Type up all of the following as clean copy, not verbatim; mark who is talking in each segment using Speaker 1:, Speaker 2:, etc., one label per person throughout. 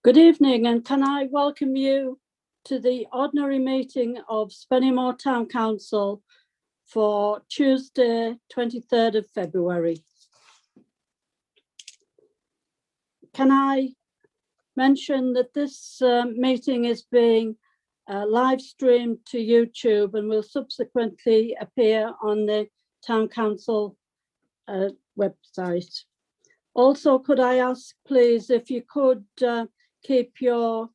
Speaker 1: Good evening, and can I welcome you to the ordinary meeting of Spennymoor Town Council for Tuesday, 23rd of February. Can I mention that this meeting is being live streamed to YouTube and will subsequently appear on the Town Council website. Also, could I ask, please, if you could keep your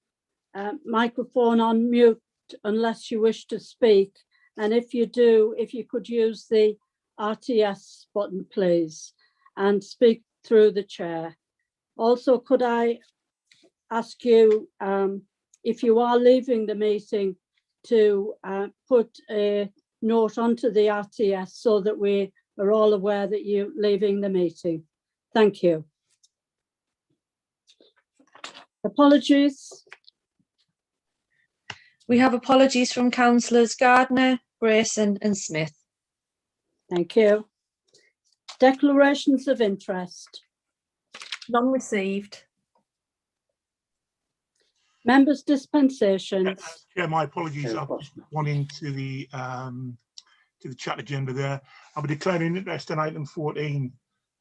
Speaker 1: microphone on mute unless you wish to speak. And if you do, if you could use the RTS button, please, and speak through the chair. Also, could I ask you, if you are leaving the meeting, to put a note onto the RTS so that we are all aware that you're leaving the meeting. Thank you. Apologies.
Speaker 2: We have apologies from councillors Gardner, Grayson and Smith.
Speaker 1: Thank you. Declarations of interest.
Speaker 2: None received.
Speaker 1: Members' dispensations.
Speaker 3: Yeah, my apologies. I've just gone into the chat agenda there. I'll be declaring interest in item 14.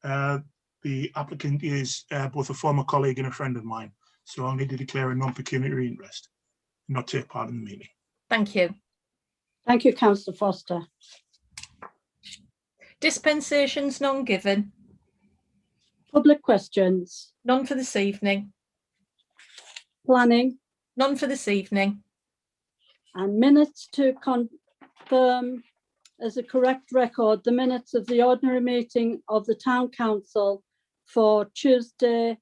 Speaker 3: The applicant is both a former colleague and a friend of mine, so I'll need to declare a non-pecuniary interest, not take part in the meeting.
Speaker 2: Thank you.
Speaker 1: Thank you, Councillor Foster.
Speaker 2: Dispensations none given.
Speaker 1: Public questions.
Speaker 2: None for this evening.
Speaker 1: Planning.
Speaker 2: None for this evening.
Speaker 1: And minutes to confirm as a correct record the minutes of the ordinary meeting of the Town Council for Tuesday,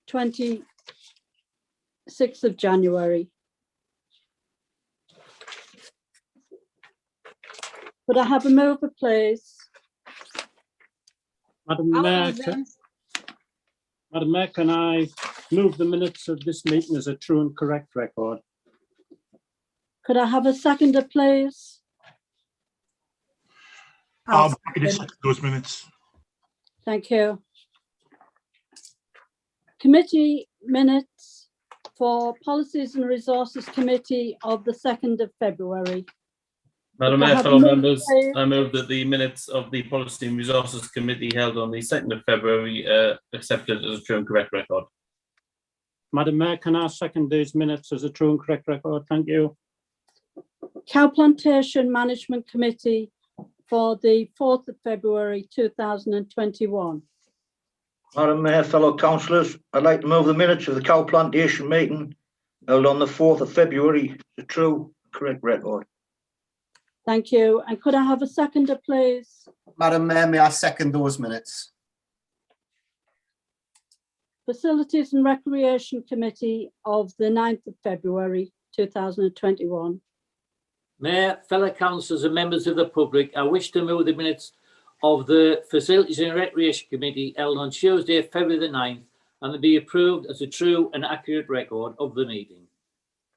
Speaker 1: 26th of January. Could I have a mover, please?
Speaker 4: Madam Mayor, can I move the minutes of this meeting as a true and correct record?
Speaker 1: Could I have a seconder, please?
Speaker 3: I'll second those minutes.
Speaker 1: Thank you. Committee minutes for Policies and Resources Committee of the 2nd of February.
Speaker 5: Madam
Speaker 1: Could I
Speaker 5: Mayor,
Speaker 1: have a
Speaker 5: fellow
Speaker 1: mover,
Speaker 5: members,
Speaker 1: please?
Speaker 5: I move that the minutes of the Policy and Resources Committee held on the 2nd of February accepted as a true and correct record.
Speaker 4: Madam Mayor, can I second these minutes as a true and correct record? Thank you.
Speaker 1: Cow Plantation Management Committee for the 4th of February 2021.
Speaker 6: Madam Mayor, fellow councillors, I'd like to move the minutes of the Cow Plantation meeting held on the 4th of February, the true, correct record.
Speaker 1: Thank you. And could I have a seconder, please?
Speaker 7: Madam Mayor, may I second those minutes?
Speaker 1: Facilities and Recreation Committee of the 9th of February 2021.
Speaker 8: Mayor, fellow councillors and members of the public, I wish to move the minutes of the Facilities and Recreation Committee held on Tuesday, February the 9th, and to be approved as a true and accurate record of the meeting.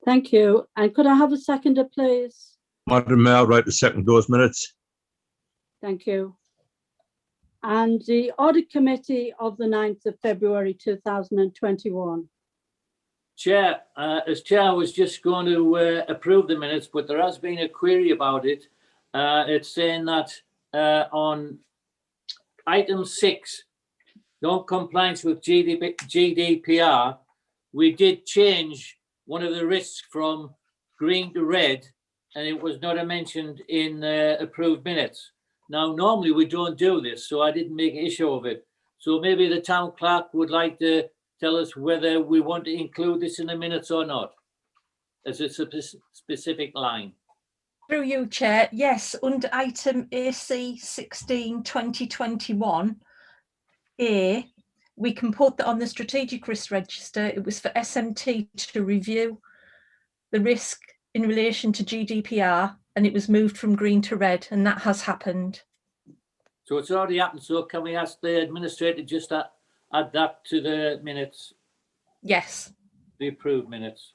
Speaker 1: Thank you. And could I have a seconder, please?
Speaker 9: Madam Mayor, I'd like to second those minutes.
Speaker 1: Thank you. And the Audit Committee of the 9th of February 2021.
Speaker 8: Chair, as Chair, I was just going to approve the minutes, but there has been a query about it. It's saying that on item 6, non-compliance with GDPR, we did change one of the risks from green to red, and it was not mentioned in approved minutes. Now, normally we don't do this, so I didn't make an issue of it. So maybe the town clerk would like to tell us whether we want to include this in the minutes or not, as a specific line.
Speaker 2: Through you, Chair. Yes, under item AC 16 2021 A, we can put that on the strategic risk register. It was for SMT to review the risk in relation to GDPR, and it was moved from green to red, and that has happened.
Speaker 8: So it's already happened. So can we ask the administrator just to add that to the minutes,
Speaker 2: Yes.
Speaker 8: the approved minutes?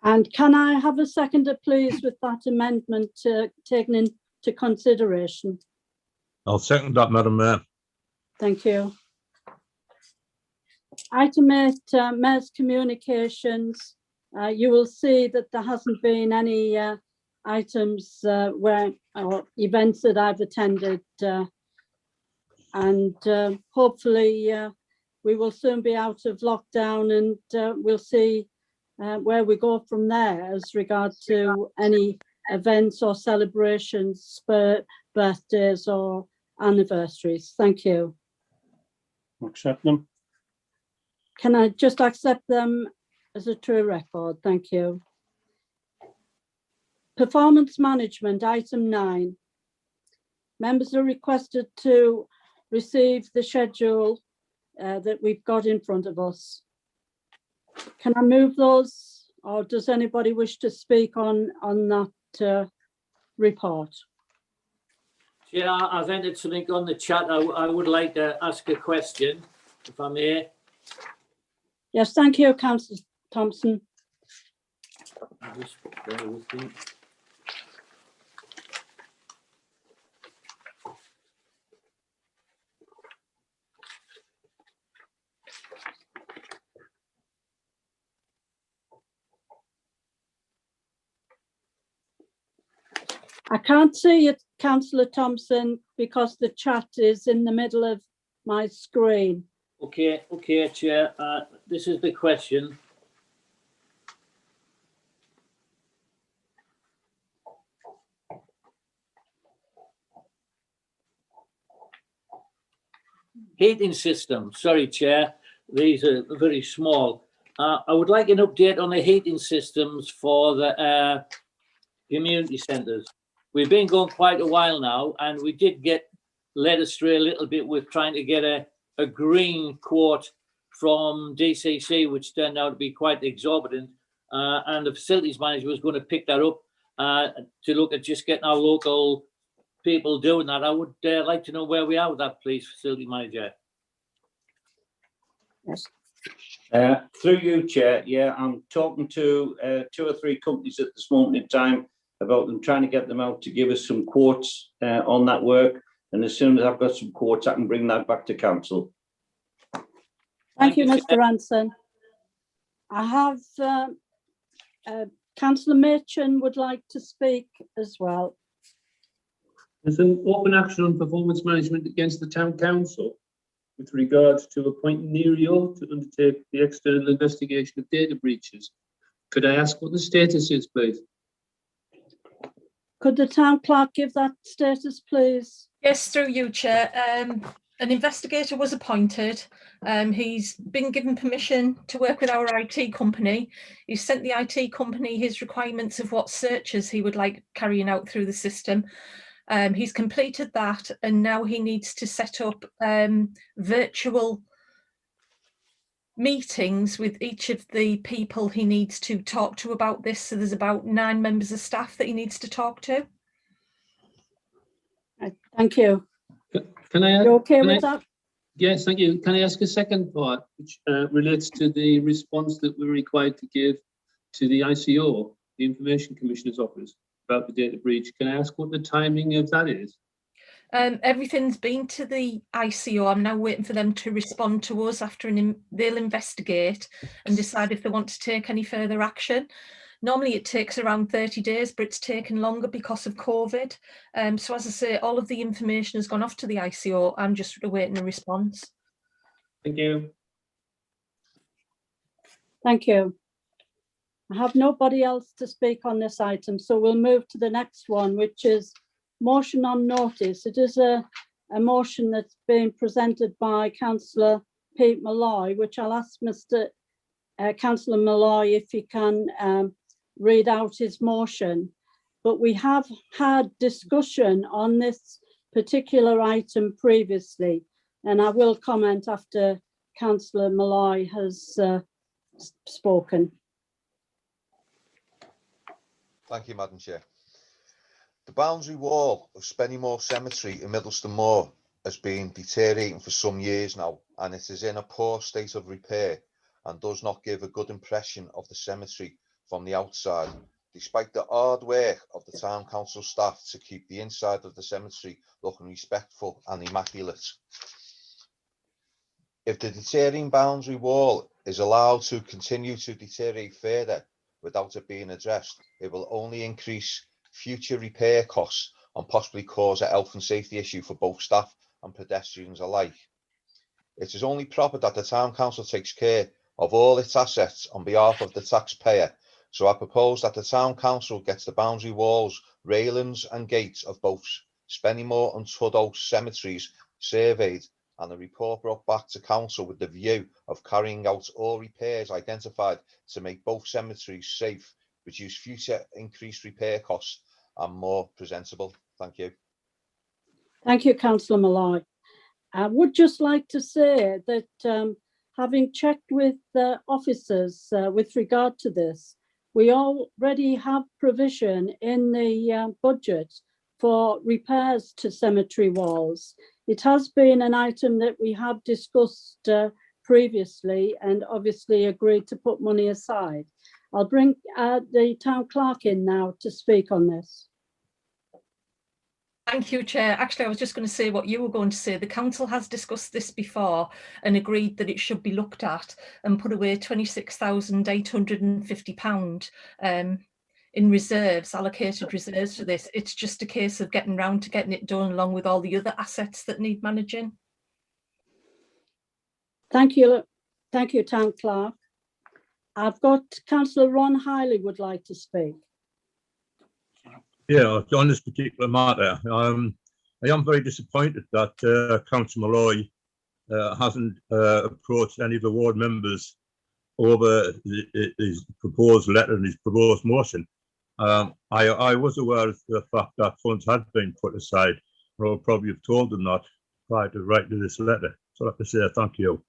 Speaker 1: And can I have a seconder, please, with that amendment taken into consideration?
Speaker 9: I'll second that, Madam Mayor.
Speaker 1: Thank you. Item 8, Mayor's Communications. You will see that there hasn't been any items or events that I've attended, and hopefully we will soon be out of lockdown, and we'll see where we go from there as regard to any events or celebrations for birthdays or anniversaries. Thank you.
Speaker 4: Accept them.
Speaker 1: Can I just accept them as a true record? Thank you. Performance management, item 9. Members are requested to receive the schedule that we've got in front of us. Can I move those, or does anybody wish to speak on that report?
Speaker 8: Chair, I've entered something on the chat. I would like to ask a question, if I may.
Speaker 1: Yes, thank you, Councillor Thompson.
Speaker 8: Just bear with me.
Speaker 1: I can't see it, Councillor Thompson, because the chat is in the middle of my screen.
Speaker 8: Okay, Chair. This is the question. Heating system. Sorry, Chair. These are very small. I would like an update on the heating systems for the community centres. We've been going quite a while now, and we did get led astray a little bit with trying to get a green quote from DCC, which turned out to be quite exorbitant. And the facilities manager was going to pick that up to look at just getting our local people doing that. I would like to know where we are with that, please, facility manager.
Speaker 1: Yes.
Speaker 10: Through you, Chair. Yeah, I'm talking to 2 or 3 companies at this moment in time about them, trying to get them out to give us some quotes on that work. And as soon as I've got some quotes, I can bring that back to council.
Speaker 1: Thank you, Mr. Ranson. I have Councillor Machin would like to speak as well.
Speaker 11: There's an open action on performance management against the town council with regards to appointing Nerio to undertake the external investigation of data breaches. Could I ask what the status is, please?
Speaker 1: Could the town clerk give that status, please?
Speaker 2: Yes, through you, Chair. An investigator was appointed. He's been given permission to work with our IT company. He's sent the IT company his requirements of what searches he would like carrying out through the system. He's completed that, and now he needs to set up virtual meetings with each of the people he needs to talk to about this. So there's about 9 members of staff that he needs to talk to.
Speaker 1: Thank you.
Speaker 11: Can I?
Speaker 1: You okay with that?
Speaker 11: Yes, thank you. Can I ask a second part, which relates to the response that we're required to give to the ICO, the Information Commissioner's Office, about the data breach? Can I ask what the timing of that is?
Speaker 2: Everything's been to the ICO. I'm now waiting for them to respond to us after they'll investigate and decide if they want to take any further action. Normally it takes around 30 days, but it's taken longer because of COVID. So as I say, all of the information has gone off to the ICO. I'm just awaiting a response.
Speaker 11: Thank you.
Speaker 1: Thank you. I have nobody else to speak on this item, so we'll move to the next one, which is motion on notice. It is a motion that's being presented by Councillor Pete Malloy, which I'll ask Mr. Councillor Malloy if he can read out his motion. But we have had discussion on this particular item previously, and I will comment after Councillor Malloy has spoken.
Speaker 12: Thank you, Madam Chair. The boundary wall of Spennymoor Cemetery in Middleston Moor has been deteriorating for some years now, and it is in a poor state of repair and does not give a good impression of the cemetery from the outside, despite the hard work of the town council staff to keep the inside of the cemetery looking respectful and immaculate. If the deterring boundary wall is allowed to continue to deteriorate further without it being addressed, it will only increase future repair costs and possibly cause a health and safety issue for both staff and pedestrians alike. It is only proper that the Town Council takes care of all its assets on behalf of the taxpayer. So I propose that the Town Council gets the boundary walls, railings and gates of both Spennymoor and Tudhoe cemeteries surveyed and a report brought back to Council with the view of carrying out all repairs identified to make both cemeteries safe, reduce future increased repair costs and more presentable. Thank you.
Speaker 1: Thank you, Councillor Malloy. I would just like to say that having checked with the officers with regard to this, we already have provision in the budget for repairs to cemetery walls. It has been an item that we have discussed previously and obviously agreed to put money aside. I'll bring the town clerk in now to speak on this.
Speaker 2: Thank you, Chair. Actually, I was just going to say what you were going to say. The council has discussed this before and agreed that it should be looked at and put away £26,850 in reserves, allocated reserves for this. It's just a case of getting round to getting it done along with all the other assets that need managing.
Speaker 1: Thank you, Town Clerk. I've got Councillor Ron Hiley would like to speak.
Speaker 9: Yeah, on this particular matter, I am very disappointed that Councillor Malloy hasn't approached any of the ward members over his proposed letter and his proposed motion. I was aware of the fact that funds had been put aside, or I would probably have told them that prior to writing this letter. So I have to say thank you.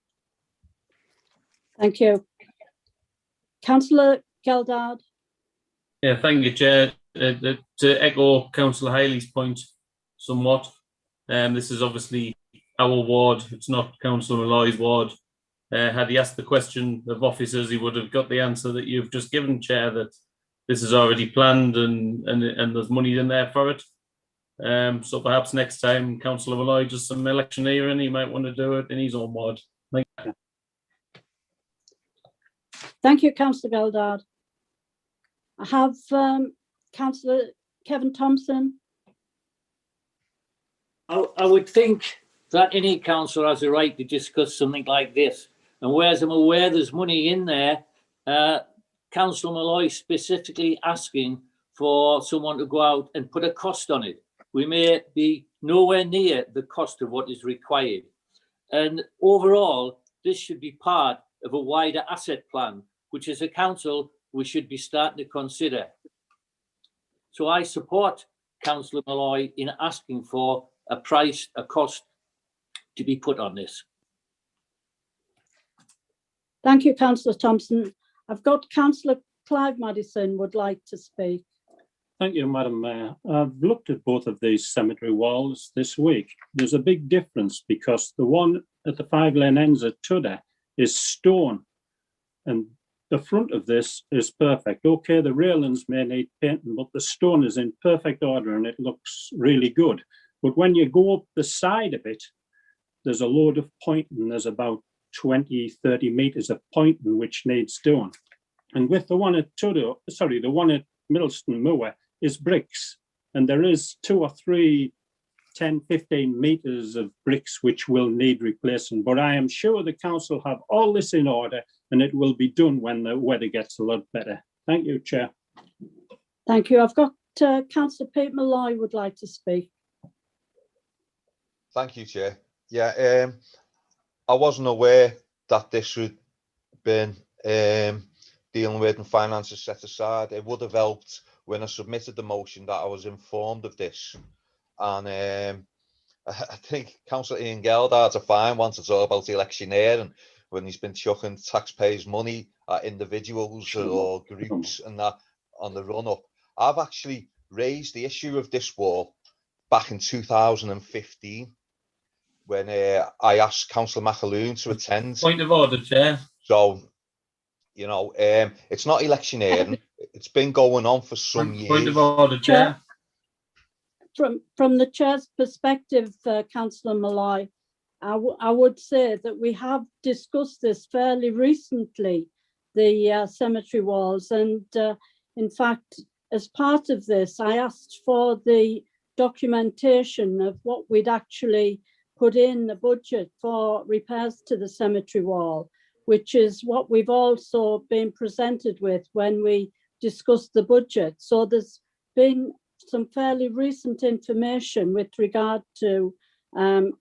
Speaker 1: Thank you. Councillor Geldard.
Speaker 5: Yeah, thank you, Chair. To echo Councillor Hiley's point somewhat, this is obviously our ward, it's not Councillor Malloy's ward. Had he asked the question of officers, he would have got the answer that you've just given, Chair, that this is already planned and there's money in there for it. So perhaps next time Councillor Malloy does some electioneering, he might want to do it in his own ward. Thank you.
Speaker 1: Thank you, Councillor Geldard. I have Councillor Kevin Thompson.
Speaker 8: I would think that any councillor has a right to discuss something like this. And whereas I'm aware there's money in there, Councillor Malloy specifically asking for someone to go out and put a cost on it. We may be nowhere near the cost of what is required. And overall, this should be part of a wider asset plan, which as a council, we should be starting to consider. So I support Councillor Malloy in asking for a price, a cost to be put on this.
Speaker 1: Thank you, Councillor Thompson. I've got Councillor Clive Madison would like to speak.
Speaker 4: Thank you, Madam Mayor. I've looked at both of these cemetery walls this week. There's a big difference because the one at the 5 lane ends at Tudhoe is stone, and the front of this is perfect. Okay, the railings may need painting, but the stone is in perfect order and it looks really good. But when you go up the side of it, there's a load of pointing. There's about 20, 30 metres of pointing which needs doing. And with the one at Tudhoe, sorry, the one at Middleston Moor is bricks. And there is 2 or 3, 10, 15 metres of bricks which will need replacing. But I am sure the council have all this in order and it will be done when the weather gets a lot better. Thank you, Chair.
Speaker 1: Thank you. I've got Councillor Pete Malloy would like to speak.
Speaker 12: Thank you, Chair. Yeah, I wasn't aware that this would been dealing with and finances set aside. It would have helped when I submitted the motion that I was informed of this. And I think Councillor Ian Geldard's a fine one to talk about electioneering when he's been chucking taxpayers' money at individuals or groups and that on the run-up. I've actually raised the issue of this wall back in 2015 when I asked Councillor McAloon to attend.
Speaker 5: Point of order, Chair.
Speaker 12: So, you know, it's not electioneering. It's been going on for some years.
Speaker 5: Point of order, Chair.
Speaker 1: From the chair's perspective, Councillor Malloy, I would say that we have discussed this fairly recently, the cemetery walls, and in fact, as part of this, I asked for the documentation of what we'd actually put in the budget for repairs to the cemetery wall, which is what we've also been presented with when we discussed the budget. So there's been some fairly recent information with regard to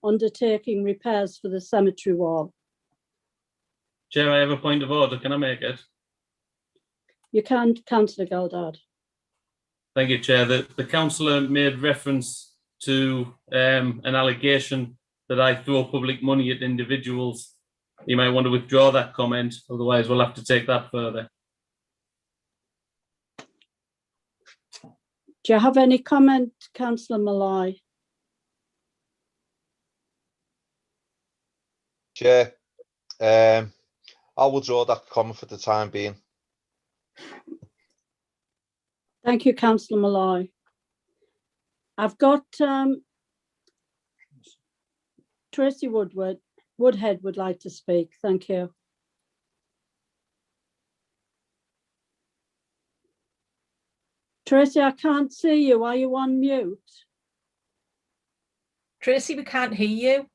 Speaker 1: undertaking repairs for the cemetery wall.
Speaker 5: Chair, I have a point of order. Can I make it?
Speaker 1: You can, Councillor Goddard.
Speaker 5: Thank you, Chair. The councillor made reference to an allegation that I throw public money at individuals. You might want to withdraw that comment, otherwise we'll have to take that further.
Speaker 1: Do you have any comment, Councillor Malloy?
Speaker 12: Chair, I'll withdraw that comment for the time being.
Speaker 1: Thank you, Councillor Malloy. I've got Tracy Woodhead would like to speak. Thank you. Tracy, I can't see you. Are you on mute?
Speaker 2: Tracy, we can't hear you.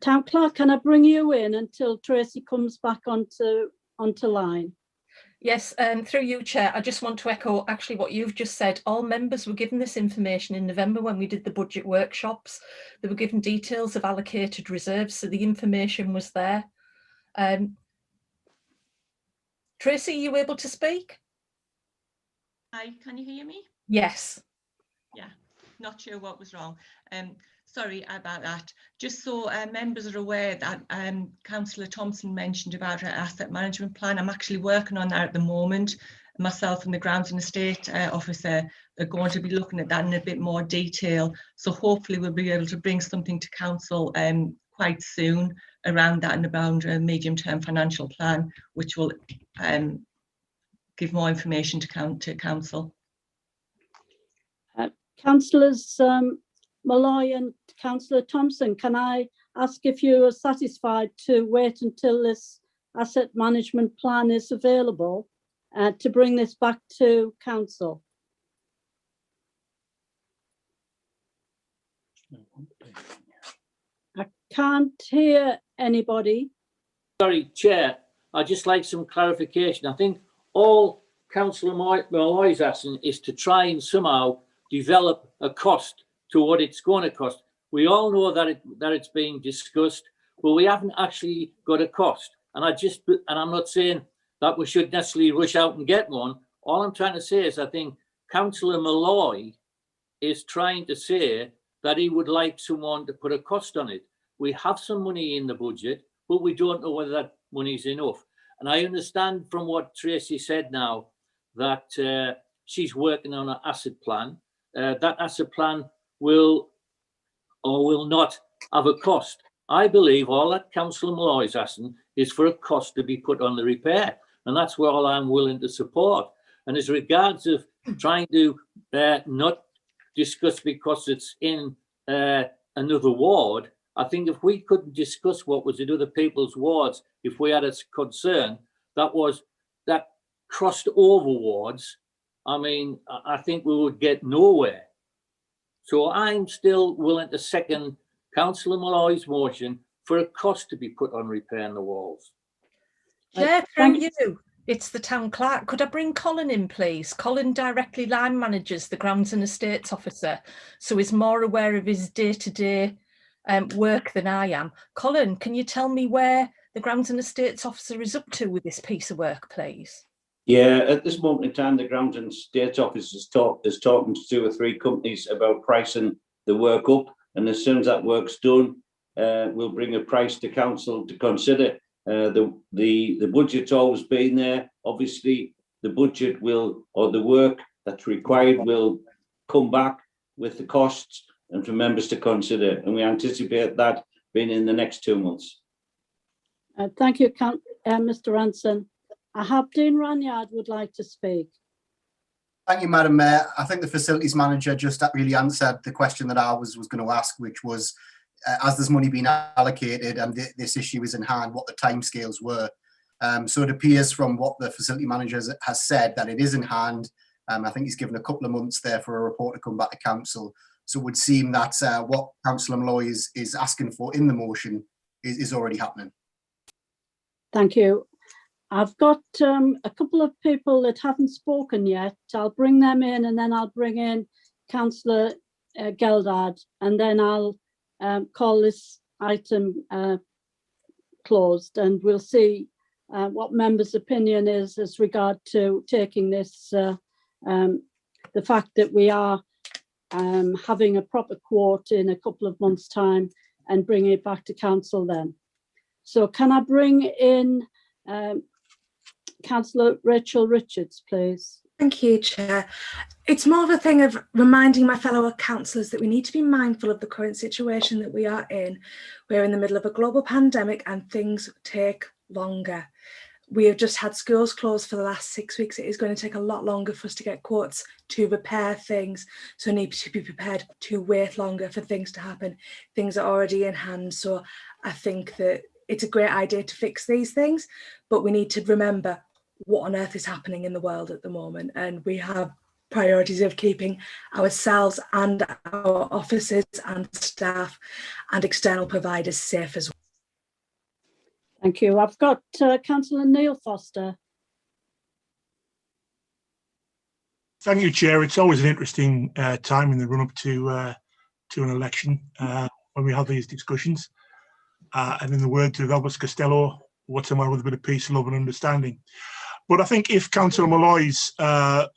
Speaker 1: Town Clerk, can I bring you in until Tracy comes back onto line?
Speaker 2: Yes, through you, Chair, I just want to echo actually what you've just said. All members were given this information in November when we did the budget workshops. They were given details of allocated reserves, so the information was there. Tracy, are you able to speak?
Speaker 13: Hi, can you hear me?
Speaker 2: Yes.
Speaker 13: Yeah, not sure what was wrong. Sorry about that. Just so members are aware that Councillor Thompson mentioned about her asset management plan. I'm actually working on that at the moment. Myself and the Grounds and Estate Officer are going to be looking at that in a bit more detail. So hopefully we'll be able to bring something to Council quite soon around that and about a medium-term financial plan, which will give more information to Council.
Speaker 1: Councillors Malloy and Councillor Thompson, can I ask if you are satisfied to wait until this asset management plan is available to bring this back to Council? I can't hear anybody.
Speaker 8: Sorry, Chair, I'd just like some clarification. I think all Councillor Malloy's asking is to try and somehow develop a cost to what it's going to cost. We all know that it's being discussed, but we haven't actually got a cost. And I'm not saying that we should necessarily rush out and get one. All I'm trying to say is I think Councillor Malloy is trying to say that he would like someone to put a cost on it. We have some money in the budget, but we don't know whether that money is enough. And I understand from what Tracy said now that she's working on an asset plan. That asset plan will or will not have a cost. I believe all that Councillor Malloy is asking is for a cost to be put on the repair, and that's what all I'm willing to support. And as regards of trying to not discuss because it's in another ward, I think if we couldn't discuss what was in other people's wards, if we had a concern that crossed over wards, I mean, I think we would get nowhere. So I'm still willing to second Councillor Malloy's motion for a cost to be put on repairing the walls.
Speaker 2: Chair, through you, it's the Town Clerk. Could I bring Colin in, please? Colin directly line manages the Grounds and Estates Officer, so he's more aware of his day-to-day work than I am. Colin, can you tell me where the Grounds and Estates Officer is up to with this piece of work, please?
Speaker 10: Yeah, at this moment in time, the Grounds and Estates Office is talking to 2 or 3 companies about pricing the work up, and as soon as that work's done, we'll bring a price to Council to consider. The budget's always been there. Obviously, the budget will, or the work that's required will come back with the costs and for members to consider, and we anticipate that being in the next 2 months.
Speaker 1: Thank you, Mr. Ranson. Aberdeen Ranyard would like to speak.
Speaker 7: Thank you, Madam Mayor. I think the facilities manager just really answered the question that I was going to ask, which was, as there's money being allocated and this issue is in hand, what the timescales were. So it appears from what the facility manager has said that it is in hand. I think he's given a couple of months there for a report to come back to council. So it would seem that what Councillor Malloy is asking for in the motion is already happening.
Speaker 1: Thank you. I've got a couple of people that haven't spoken yet. I'll bring them in and then I'll bring in Councillor Geldard, and then I'll call this item closed, and we'll see what members' opinion is as regard to taking this, the fact that we are having a proper quote in a couple of months' time and bringing it back to council then. So can I bring in Councillor Rachel Richards, please?
Speaker 14: Thank you, Chair. It's more of a thing of reminding my fellow councillors that we need to be mindful of the current situation that we are in. We're in the middle of a global pandemic and things take longer. We have just had schools closed for the last 6 weeks. It is going to take a lot longer for us to get quotes to repair things. So we need to be prepared to wait longer for things to happen. Things are already in hand. So I think that it's a great idea to fix these things, but we need to remember what on earth is happening in the world at the moment. And we have priorities of keeping ourselves and our officers and staff and external providers safe as well.
Speaker 1: Thank you. I've got Councillor Neil Foster.
Speaker 3: Thank you, Chair. It's always an interesting time in the run-up to an election when we have these discussions. And in the words of Elvis Costello, what's a man with a bit of peace, love and understanding? But I think if Councillor Malloy's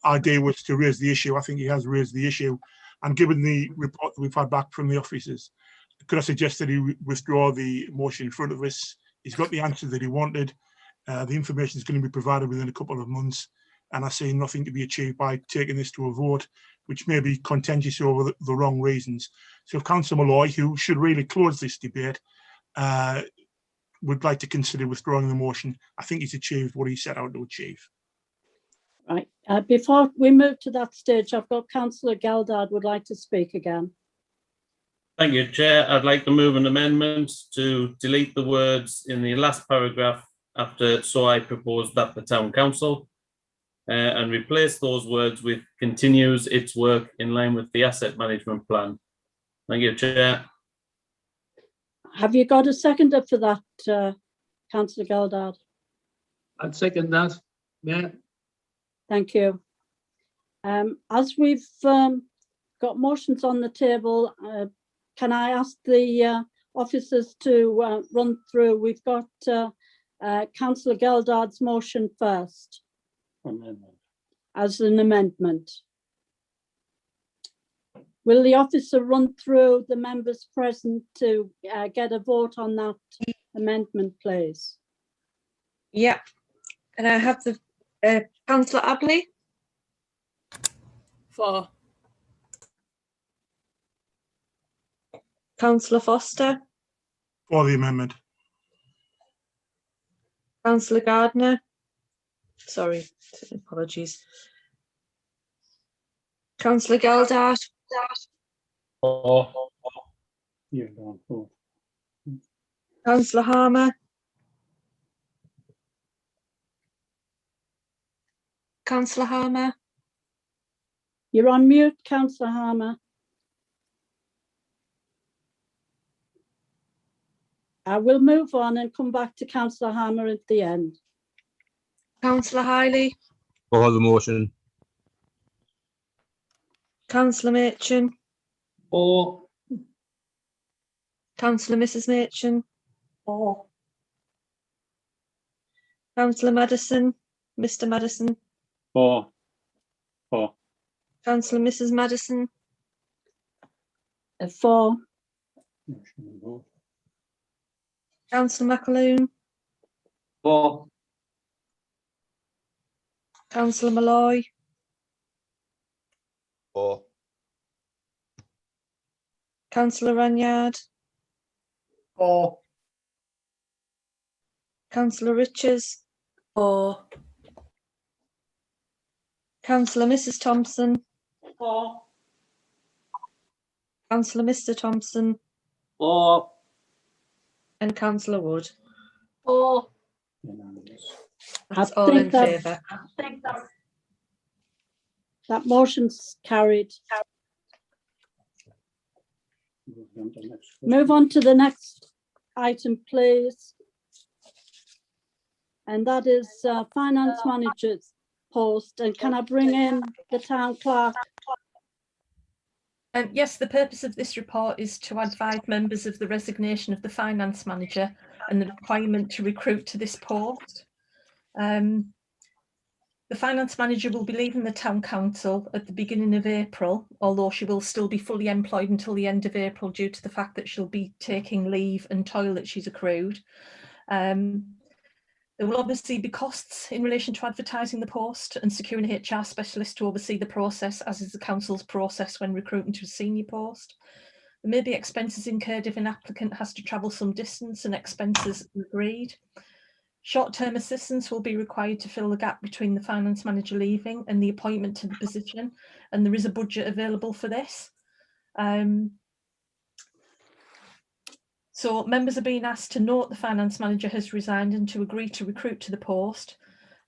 Speaker 3: idea was to raise the issue, I think he has raised the issue. And given the report that we've had back from the officers, could I suggest that he withdraw the motion in front of us? He's got the answer that he wanted. The information is going to be provided within a couple of months. And I see nothing to be achieved by taking this to a vote, which may be contentious over the wrong reasons. So if Councillor Malloy, who should really close this debate, would like to consider withdrawing the motion, I think he's achieved what he set out to achieve.
Speaker 1: Right. Before we move to that stage, I've got Councillor Geldard would like to speak again.
Speaker 5: Thank you, Chair. I'd like to move an amendment to delete the words in the last paragraph after "so I propose that the Town Council" and replace those words with "continues its work in line with the asset management plan." Thank you, Chair.
Speaker 1: Have you got a seconder for that, Councillor Geldard?
Speaker 11: I'd second that, Mayor.
Speaker 1: Thank you. As we've got motions on the table, can I ask the officers to run through? We've got Councillor Geldard's motion first.
Speaker 4: Amendment.
Speaker 1: As an amendment. Will the officer run through the members present to get a vote on that amendment, please?
Speaker 15: Yeah. And I have the Councillor Abley.
Speaker 14: For.
Speaker 15: Councillor Foster.
Speaker 3: For the amendment.
Speaker 15: Councillor Gardner. Sorry, apologies. Councillor Geldard.
Speaker 4: For. You're going for.
Speaker 15: Councillor Harmer. Councillor Harmer.
Speaker 1: You're on mute, Councillor Harmer. I will move on and come back to Councillor Harmer at the end.
Speaker 15: Councillor Hiley.
Speaker 9: For the motion.
Speaker 15: Councillor Machin.
Speaker 11: For.
Speaker 15: Councillor Mrs Machin.
Speaker 14: For.
Speaker 15: Councillor Madison. Mr Madison.
Speaker 4: For. For.
Speaker 15: Councillor Mrs Madison.
Speaker 1: For.
Speaker 15: Councillor McAloon.
Speaker 10: For.
Speaker 15: Councillor Malloy.
Speaker 12: For.
Speaker 15: Councillor Ranyard.
Speaker 7: For.
Speaker 15: Councillor Richards.
Speaker 14: For.
Speaker 15: Councillor Mrs Thompson,
Speaker 8: For.
Speaker 15: Councillor Mr Thompson,
Speaker 8: For.
Speaker 15: and Councillor Wood.
Speaker 1: For.
Speaker 15: That's
Speaker 1: I
Speaker 15: all
Speaker 1: think
Speaker 15: in
Speaker 1: that's-
Speaker 15: favour.
Speaker 1: That motion's carried. Move on to the next item, please. And that is finance manager's post. And can I bring in the town clerk?
Speaker 2: Yes, the purpose of this report is to advise members of the resignation of the finance manager and the requirement to recruit to this post. The finance manager will be leaving the town council at the beginning of April, although she will still be fully employed until the end of April due to the fact that she'll be taking leave and toil that she's accrued. There will obviously be costs in relation to advertising the post and securing a HR specialist to oversee the process, as is the council's process when recruiting to a senior post. There may be expenses incurred if an applicant has to travel some distance and expenses agreed. Short-term assistance will be required to fill the gap between the finance manager leaving and the appointment to the position, and there is a budget available for this. So members are being asked to note the finance manager has resigned and to agree to recruit to the post.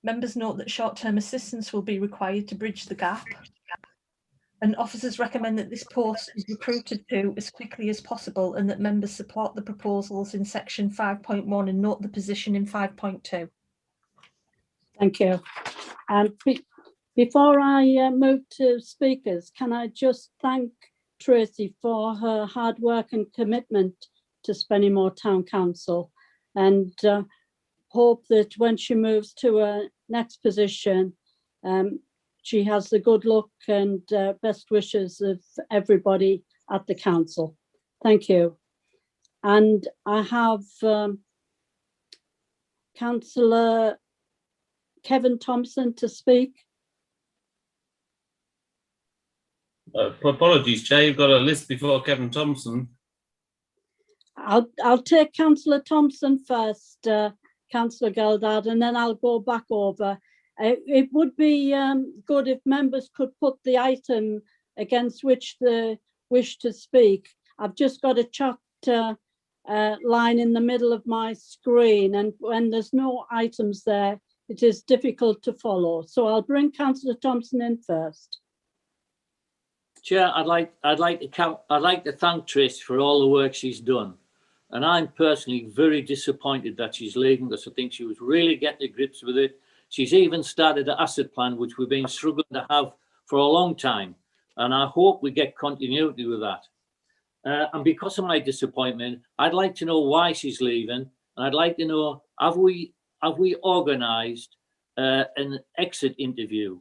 Speaker 2: Members note that short-term assistance will be required to bridge the gap. And officers recommend that this post is recruited to as quickly as possible and that members support the proposals in section 5.1 and note the position in 5.2.
Speaker 1: Thank you. And before I move to speakers, can I just thank Tracy for her hard work and commitment to Spennymoor Town Council, and hope that when she moves to her next position, she has the good luck and best wishes of everybody at the council. Thank you. And I have Councillor Kevin Thompson to speak.
Speaker 5: Apologies, Chair, you've got a list before Kevin Thompson.
Speaker 1: I'll take Councillor Thompson first, Councillor Geldard, and then I'll go back over. It would be good if members could put the item against which they wish to speak. I've just got a chat line in the middle of my screen, and when there's no items there, it is difficult to follow. So I'll bring Councillor Thompson in first.
Speaker 8: Chair, I'd like to thank Tracy for all the work she's done. And I'm personally very disappointed that she's leaving, because I think she was really getting to grips with it. She's even started an asset plan, which we've been struggling to have for a long time. And I hope we get continuity with that. And because of my disappointment, I'd like to know why she's leaving. And I'd like to know, have we organised an exit interview?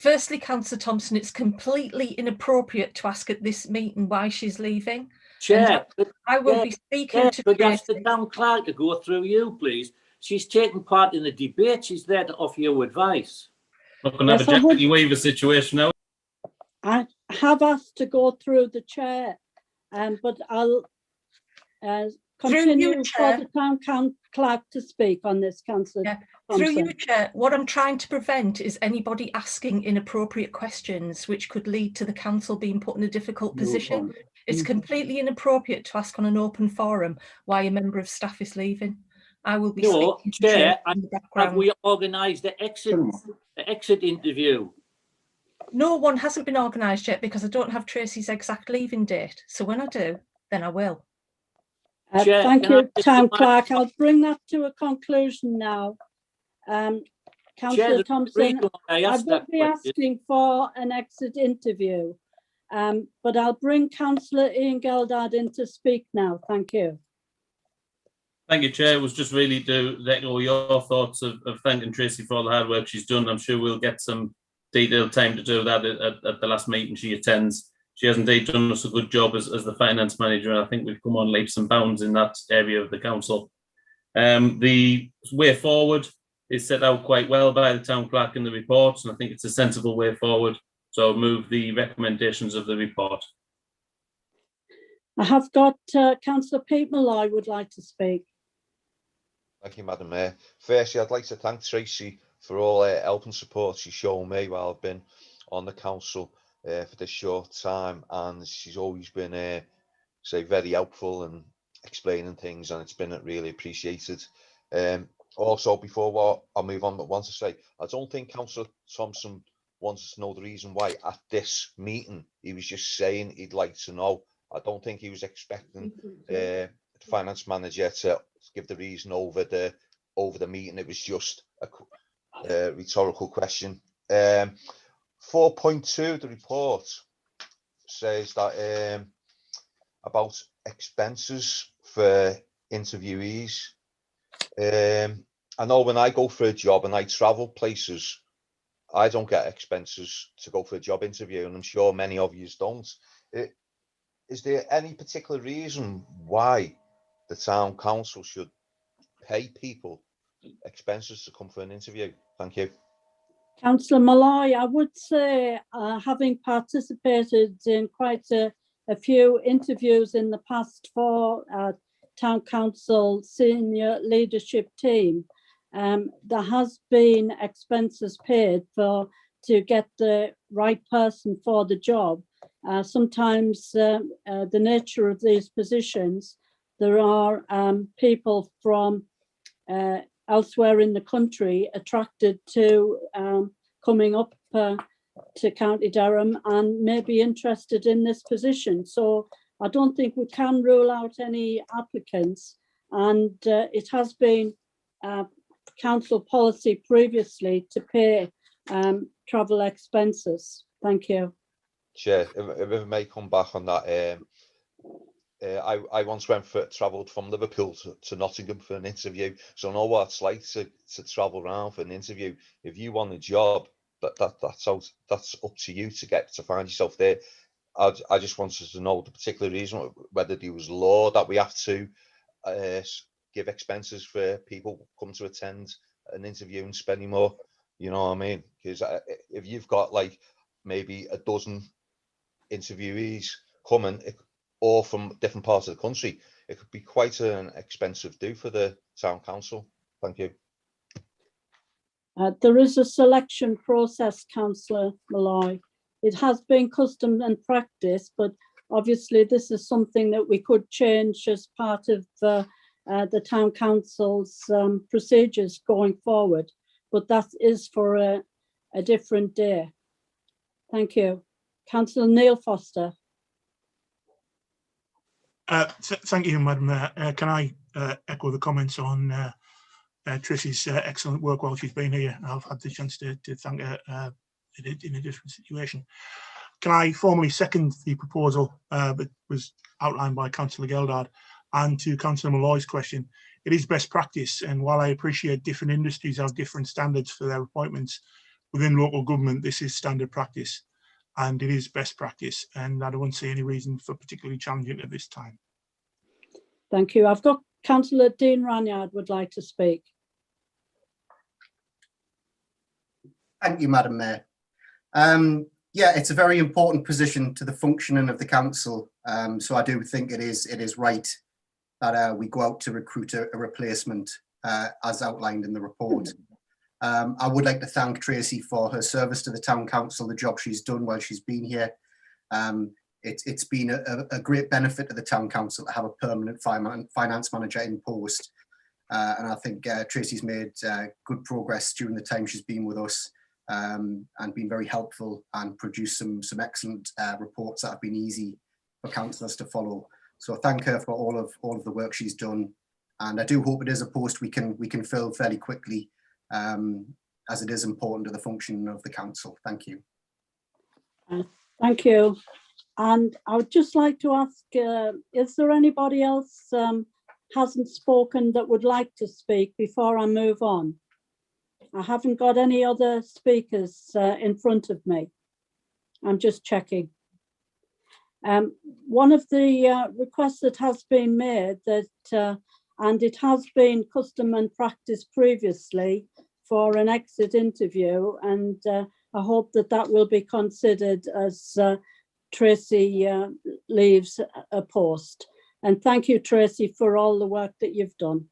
Speaker 2: Firstly, Councillor Thompson, it's completely inappropriate to ask at this meeting why she's leaving.
Speaker 8: Chair,
Speaker 2: I will be speaking
Speaker 8: Chair,
Speaker 2: to
Speaker 8: could I ask
Speaker 2: Tracy.
Speaker 8: the town clerk to go through you, please? She's taking part in the debate. She's there to offer you advice.
Speaker 5: Not going to have a Jackie Weaver situation now.
Speaker 1: I have asked to go through the chair, but I'll continue for the town clerk to speak on this, Councillor
Speaker 2: Through
Speaker 1: Thompson.
Speaker 2: you, Chair, what I'm trying to prevent is anybody asking inappropriate questions which could lead to the council being put in a difficult position. It's completely inappropriate to ask on an open forum why a member of staff is leaving. I will be
Speaker 8: No,
Speaker 2: speaking to
Speaker 8: Chair,
Speaker 2: in the
Speaker 8: have
Speaker 2: background.
Speaker 8: we organised the exit interview?
Speaker 2: No one hasn't been organised yet because I don't have Tracy's exact leaving date. So when I do, then I will.
Speaker 8: Chair,
Speaker 1: Thank
Speaker 8: can I
Speaker 1: you,
Speaker 8: just
Speaker 1: town
Speaker 8: remind-
Speaker 1: clerk. I'll bring that to a conclusion now. Councillor
Speaker 8: there's a
Speaker 1: Thompson,
Speaker 8: reason why I
Speaker 1: I
Speaker 8: asked
Speaker 1: will
Speaker 8: that
Speaker 1: be
Speaker 8: question.
Speaker 1: asking for an exit interview, but I'll bring Councillor Ian Geldard in to speak now. Thank you.
Speaker 5: Thank you, Chair. It was just really to echo your thoughts of thanking Tracy for all the hard work she's done. I'm sure we'll get some detailed time to do that at the last meeting she attends. She has indeed done us a good job as the finance manager, and I think we've come on leaps and bounds in that area of the council. The way forward is set out quite well by the town clerk in the report, and I think it's a sensible way forward. So I'll move the recommendations of the report.
Speaker 1: I have got Councillor Pete Malloy would like to speak.
Speaker 12: Thank you, Madam Mayor. Firstly, I'd like to thank Tracy for all her help and support she's shown me while I've been on the council for this short time, and she's always been say very helpful and explaining things, and it's been really appreciated. Also, before what I move on, I want to say I don't think Councillor Thompson wanted to know the reason why at this meeting. He was just saying he'd like to know. I don't think he was expecting the finance manager to give the reason over the meeting. It was just a rhetorical question. 4.2, the report says that about expenses for interviewees. I know when I go for a job and I travel places, I don't get expenses to go for a job interview, and I'm sure many of you don't. Is there any particular reason why the town council should pay people expenses to come for an interview? Thank you.
Speaker 1: Councillor Malloy, I would say, having participated in quite a few interviews in the past for town council senior leadership team, there has been expenses paid to get the right person for the job. Sometimes the nature of these positions, there are people from elsewhere in the country attracted to coming up to County Durham and may be interested in this position. So I don't think we can rule out any applicants, and it has been council policy previously to pay travel expenses. Thank you.
Speaker 12: Chair, if I may come back on that, I once travelled from Liverpool to Nottingham for an interview, so I know what it's like to travel around for an interview. If you want a job, that's up to you to find yourself there. I just wanted to know the particular reason, whether there was law that we have to give expenses for people come to attend an interview and spending more. You know what I mean? Because if you've got like maybe a dozen interviewees coming, or from different parts of the country, it could be quite an expensive do for the town council. Thank you.
Speaker 1: There is a selection process, Councillor Malloy. It has been custom and practice, but obviously this is something that we could change as part of the town council's procedures going forward. But that is for a different day. Thank you. Councillor Neil Foster.
Speaker 3: Thank you, Madam Mayor. Can I echo the comments on Trish's excellent work while she's been here? I've had the chance to thank her in a different situation. Can I formally second the proposal that was outlined by Councillor Geldard? And to Councillor Malloy's question, it is best practice, and while I appreciate different industries have different standards for their appointments, within local government this is standard practice and it is best practice, and I don't see any reason for particularly challenging it at this time.
Speaker 1: Thank you. I've got Councillor Dean Ranyard would like to speak.
Speaker 7: Thank you, Madam Mayor. Yeah, it's a very important position to the functioning of the council. So I do think it is right that we go out to recruit a replacement as outlined in the report. I would like to thank Tracy for her service to the town council, the job she's done while she's been here. It's been a great benefit to the town council to have a permanent finance manager in post. And I think Tracy's made good progress during the time she's been with us, and been very helpful and produced some excellent reports that have been easy for councillors to follow. So thank her for all of the work she's done, and I do hope it is a post we can fill fairly quickly, as it is important to the function of the council. Thank you.
Speaker 1: Thank you. And I would just like to ask, is there anybody else hasn't spoken that would like to speak before I move on? I haven't got any other speakers in front of me. I'm just checking. One of the requests that has been made that, and it has been custom and practice previously for an exit interview, and I hope that that will be considered as Tracy leaves a post. And thank you, Tracy, for all the work that you've done.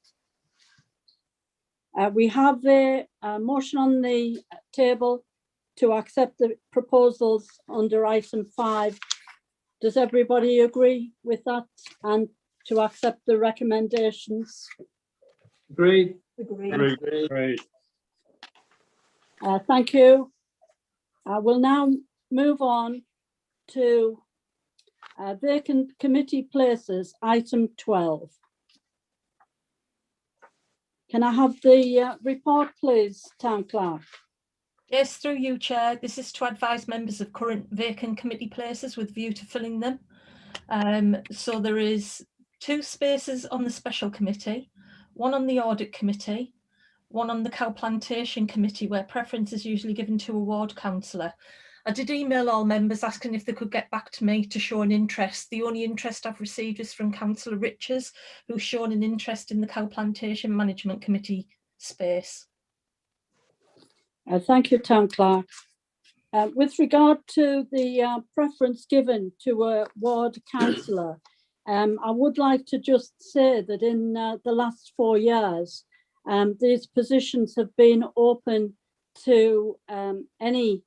Speaker 1: We have a motion on the table to accept the proposals under item 5. Does everybody agree with that and to accept the recommendations?
Speaker 11: Agreed.
Speaker 4: Agreed.
Speaker 1: Thank you. I will now move on to vacant committee places, item 12. Can I have the report, please, Town Clerk?
Speaker 2: Yes, through you, Chair. This is to advise members of current vacant committee places with view to filling them. So there is 2 spaces on the special committee, 1 on the audit committee, 1 on the cow plantation committee, where preference is usually given to a ward councillor. I did email all members asking if they could get back to me to show an interest. The only interest I've received is from Councillor Richards, who's shown an interest in the cow plantation management committee space.
Speaker 1: Thank you, Town Clerk. With regard to the preference given to a ward councillor, I would like to just say that in the last 4 years, these positions have been open to any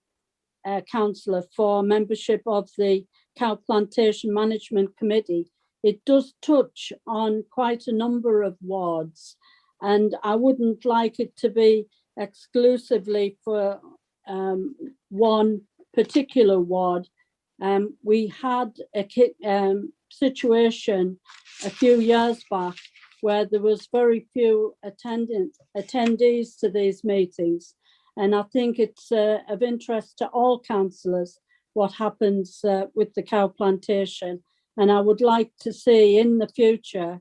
Speaker 1: councillor for membership of the Cow Plantation Management Committee. It does touch on quite a number of wards, and I wouldn't like it to be exclusively for one particular ward. We had a situation a few years back where there was very few attendees to these meetings. And I think it's of interest to all councillors what happens with the cow plantation. And I would like to see in the future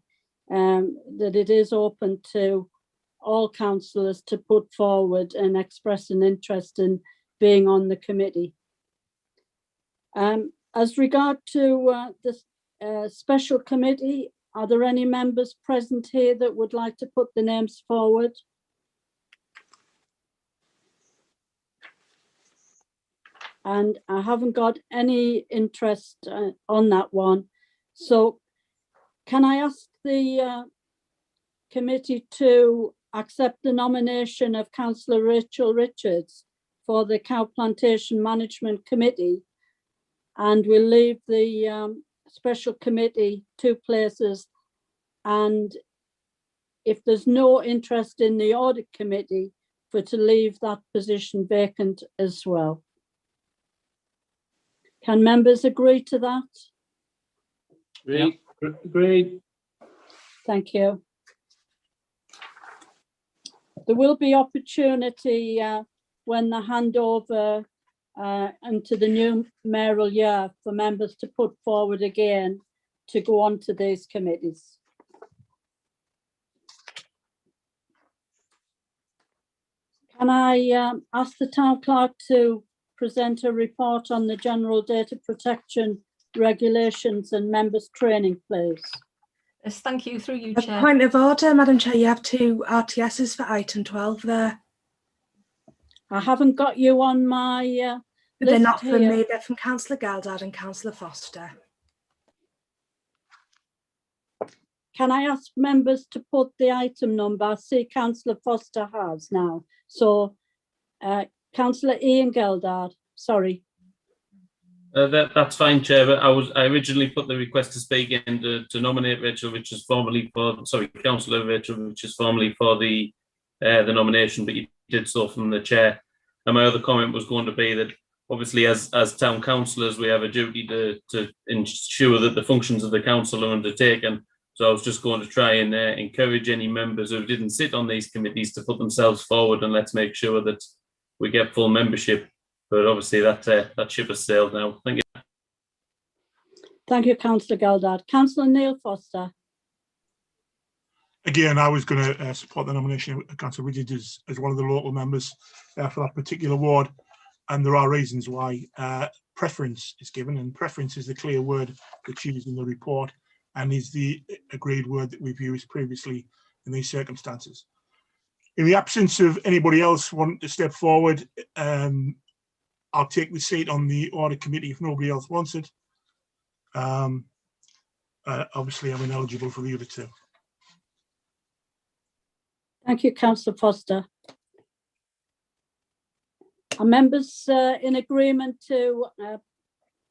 Speaker 1: that it is open to all councillors to put forward and express an interest in being on the committee. As regard to the special committee, are there any members present here that would like to put the names forward? And I haven't got any interest on that one. So can I ask the committee to accept the nomination of Councillor Rachel Richards for the Cow Plantation Management Committee, and we'll leave the special committee 2 places, and if there's no interest in the audit committee, for to leave that position vacant as well. Can members agree to that?
Speaker 11: Agreed. Agreed.
Speaker 1: Thank you. There will be opportunity when the handover into the new mayoral year for members to put forward again to go on to these committees. Can I ask the town clerk to present a report on the general data protection regulations and members training, please?
Speaker 2: Yes, thank you. Through you,
Speaker 14: A
Speaker 2: Chair.
Speaker 14: point of order, Madam Chair, you have 2 RTSs for item 12 there.
Speaker 1: I haven't got you on my
Speaker 14: They're
Speaker 1: list
Speaker 14: not from
Speaker 1: here.
Speaker 14: me, they're from Councillor Geldard and Councillor Foster.
Speaker 1: Can I ask members to put the item number? I see Councillor Foster has now. So Councillor Ian Geldard, sorry.
Speaker 5: That's fine, Chair. But I originally put the request to speak in to nominate Rachel Richards formally for, sorry, Councillor Rachel Richards formally for the nomination, but you did so from the Chair. And my other comment was going to be that obviously as town councillors, we have a duty to ensure that the functions of the council are undertaken. So I was just going to try and encourage any members who didn't sit on these committees to put themselves forward, and let's make sure that we get full membership. But obviously that ship has sailed now. Thank you.
Speaker 1: Thank you, Councillor Geldard. Councillor Neil Foster.
Speaker 3: Again, I was going to support the nomination of Councillor Richards as one of the local members for that particular ward. And there are reasons why preference is given, and preference is the clear word that's used in the report and is the agreed word that we've used previously in these circumstances. In the absence of anybody else wanting to step forward, I'll take the seat on the audit committee if nobody else wants it. Obviously, I'm ineligible for the other 2.
Speaker 1: Thank you, Councillor Foster. Are members in agreement to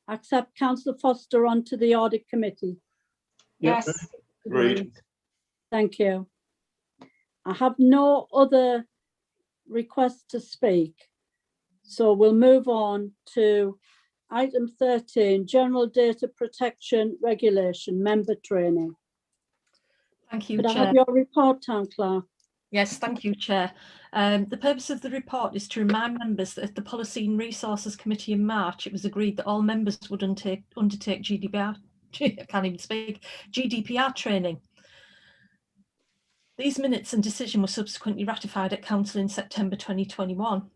Speaker 1: accept Councillor Foster onto the Audit Committee?
Speaker 8: Yes.
Speaker 3: Agreed.
Speaker 1: Thank you. I have no other requests to speak. So we'll move on to item 13, General Data Protection Regulation, member training.
Speaker 2: Thank you,
Speaker 1: Could I
Speaker 2: Chair.
Speaker 1: have your report, Town Clerk?
Speaker 2: Yes, thank you, Chair. The purpose of the report is to remind members that at the Policy and Resources Committee in March, it was agreed that all members would undertake GDPR, I can't even speak, GDPR training. These minutes and decision were subsequently ratified at Council in September 2021.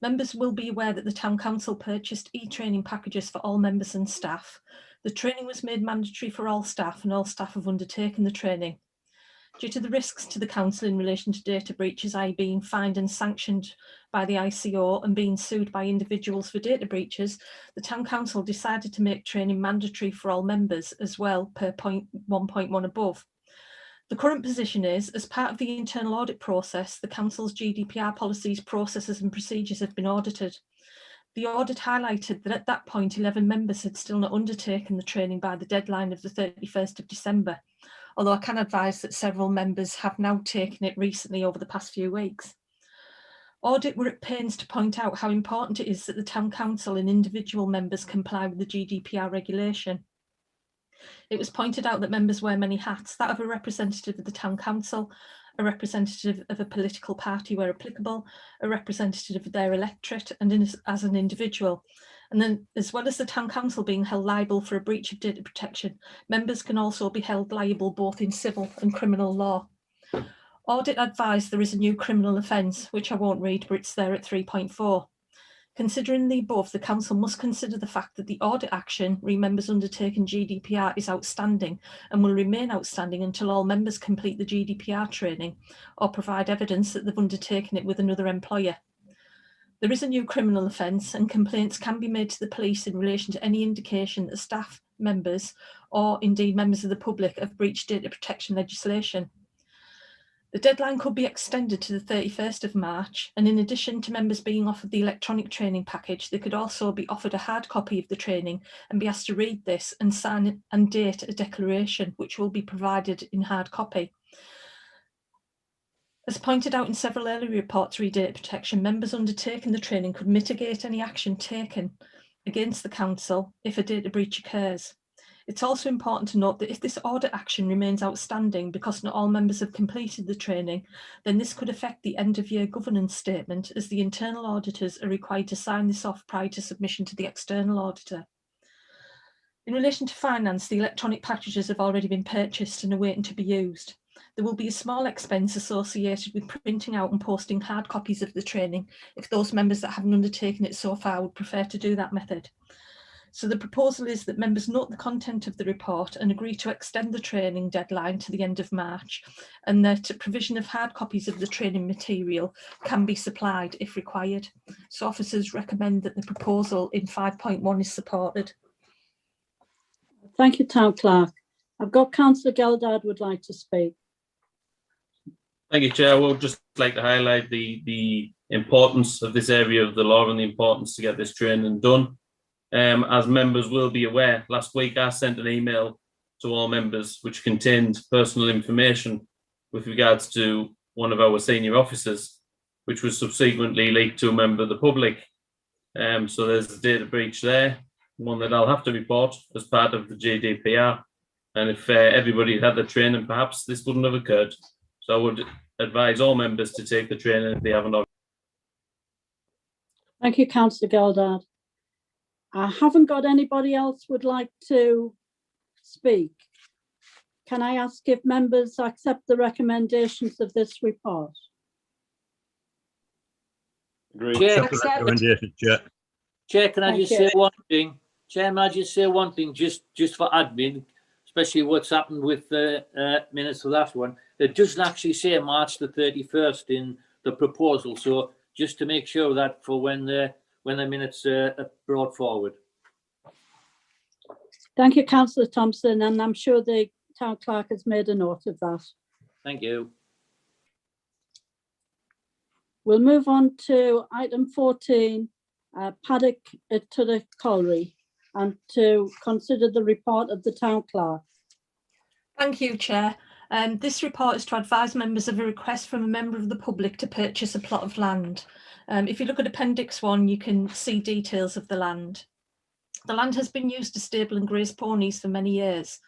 Speaker 2: Members will be aware that the Town Council purchased e-training packages for all members and staff. The training was made mandatory for all staff, and all staff have undertaken the training. Due to the risks to the Council in relation to data breaches, i.e. being fined and sanctioned by the ICO and being sued by individuals for data breaches, the Town Council decided to make training mandatory for all members as well, per point 1.1 above. The current position is, as part of the internal audit process, the Council's GDPR policies, processes and procedures have been audited. The audit highlighted that at that point 11 members had still not undertaken the training by the deadline of the 31st of December, although I can advise that several members have now taken it recently over the past few weeks. Audit were at pains to point out how important it is that the Town Council and individual members comply with the GDPR regulation. It was pointed out that members wear many hats, that of a representative of the Town Council, a representative of a political party where applicable, a representative of their electorate, and as an individual. And then, as well as the Town Council being held liable for a breach of data protection, members can also be held liable both in civil and criminal law. Audit advised there is a new criminal offence, which I won't read, but it's there at 3.4. Considering the above, the Council must consider the fact that the audit action re members undertaking GDPR is outstanding and will remain outstanding until all members complete the GDPR training or provide evidence that they've undertaken it with another employer. There is a new criminal offence and complaints can be made to the police in relation to any indication that staff members or indeed members of the public have breached data protection legislation. The deadline could be extended to the 31st of March, and in addition to members being offered the electronic training package, they could also be offered a hard copy of the training and be asked to read this and sign and date a declaration, which will be provided in hard copy. As pointed out in several early reports re data protection, members undertaking the training could mitigate any action taken against the Council if a data breach occurs. It's also important to note that if this audit action remains outstanding because not all members have completed the training, then this could affect the end of year governance statement, as the internal auditors are required to sign this off prior to submission to the external auditor. In relation to finance, the electronic packages have already been purchased and are waiting to be used. There will be a small expense associated with printing out and posting hard copies of the training if those members that haven't undertaken it so far would prefer to do that method. So the proposal is that members note the content of the report and agree to extend the training deadline to the end of March, and that provision of hard copies of the training material can be supplied if required. So officers recommend that the proposal in 5.1 is supported.
Speaker 1: Thank you, Town Clerk. I've got Councillor Geldard would like to speak.
Speaker 5: Thank you, Chair. I would just like to highlight the importance of this area of the law and the importance to get this training done. As members will be aware, last week I sent an email to all members which contained personal information with regards to one of our senior officers, which was subsequently leaked to a member of the public. So there's a data breach there, one that I'll have to report as part of the GDPR. And if everybody had the training, perhaps this wouldn't have occurred. So I would advise all members to take the training if they haven't already.
Speaker 1: Thank you, Councillor Geldard. I haven't got anybody else would like to speak. Can I ask if members accept the recommendations of this report?
Speaker 8: Chair,
Speaker 9: Chair,
Speaker 8: can I
Speaker 1: Thank
Speaker 8: just
Speaker 1: you.
Speaker 8: say one thing? Chairman, I just say one thing, just for admin, especially what's happened with the minutes of that one. It doesn't actually say March the 31st in the proposal, so just to make sure that for when the minutes are brought forward.
Speaker 1: Thank you, Councillor Thompson, and I'm sure the Town Clerk has made a note of that.
Speaker 8: Thank you.
Speaker 1: We'll move on to item 14, paddock at Tudor Colliery, and to consider the report of the town clerk.
Speaker 2: Thank you, Chair. This report is to advise members of a request from a member of the public to purchase a plot of land. If you look at Appendix 1, you can see details of the land. The land has been used to stable and graze ponies for many years.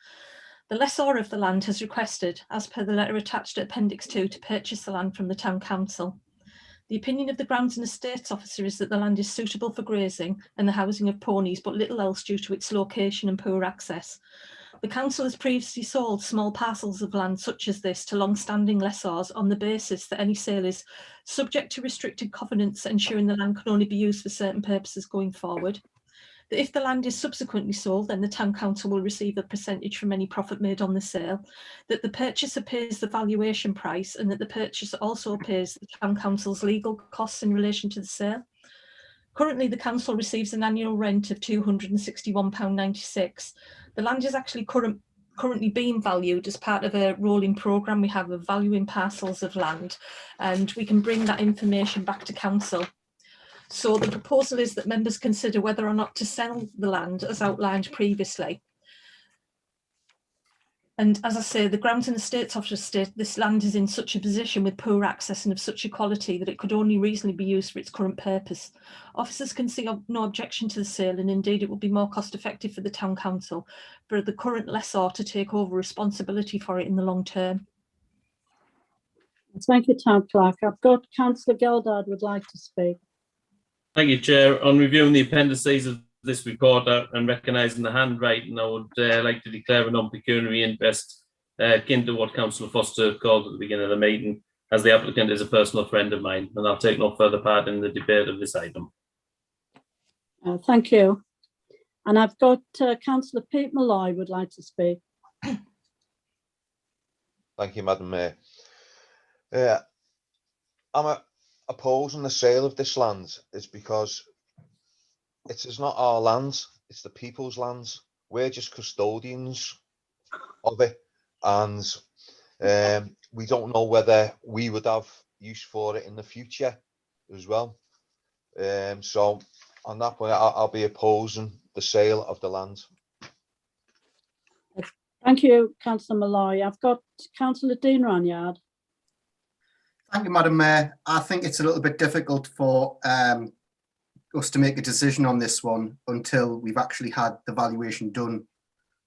Speaker 2: The lessor of the land has requested, as per the letter attached to Appendix 2, to purchase the land from the Town Council. The opinion of the Grounds and Estates Officer is that the land is suitable for grazing and the housing of ponies, but little else due to its location and poor access. The council has previously sold small parcels of land such as this to long-standing lessors on the basis that any sale is subject to restricted covenants ensuring the land can only be used for certain purposes going forward. That if the land is subsequently sold, then the Town Council will receive a percentage from any profit made on the sale. That the purchaser pays the valuation price, and that the purchaser also pays the Town Council's legal costs in relation to the sale. Currently, the council receives an annual rent of £261.96. The land is actually currently being valued as part of a rolling programme we have of valuing parcels of land, and we can bring that information back to council. So the proposal is that members consider whether or not to sell the land as outlined previously. And as I say, the Grounds and Estates Officer state this land is in such a position with poor access and of such a quality that it could only reasonably be used for its current purpose. Officers can see no objection to the sale, and indeed it would be more cost effective for the Town Council for the current lessor to take over responsibility for it in the long term.
Speaker 1: Thank you, Town Clerk. I've got Councillor Geldard would like to speak.
Speaker 5: Thank you, Chair. On reviewing the appendices of this report and recognising the handwriting, I would like to declare a non-pecuniary interest akin to what Councillor Foster called at the beginning of the meeting, as the applicant is a personal friend of mine, and I'll take no further part in the debate of this item.
Speaker 1: Thank you. And I've got Councillor Pete Malloy would like to speak.
Speaker 12: Thank you, Madam Mayor. I'm opposing the sale of this land is because it is not our lands, it's the people's lands. We're just custodians of it, and we don't know whether we would have use for it in the future as well. So on that point, I'll be opposing the sale of the land.
Speaker 1: Thank you, Councillor Malloy. I've got Councillor Dean Ranyard.
Speaker 7: Thank you, Madam Mayor. I think it's a little bit difficult for us to make a decision on this one until we've actually had the valuation done.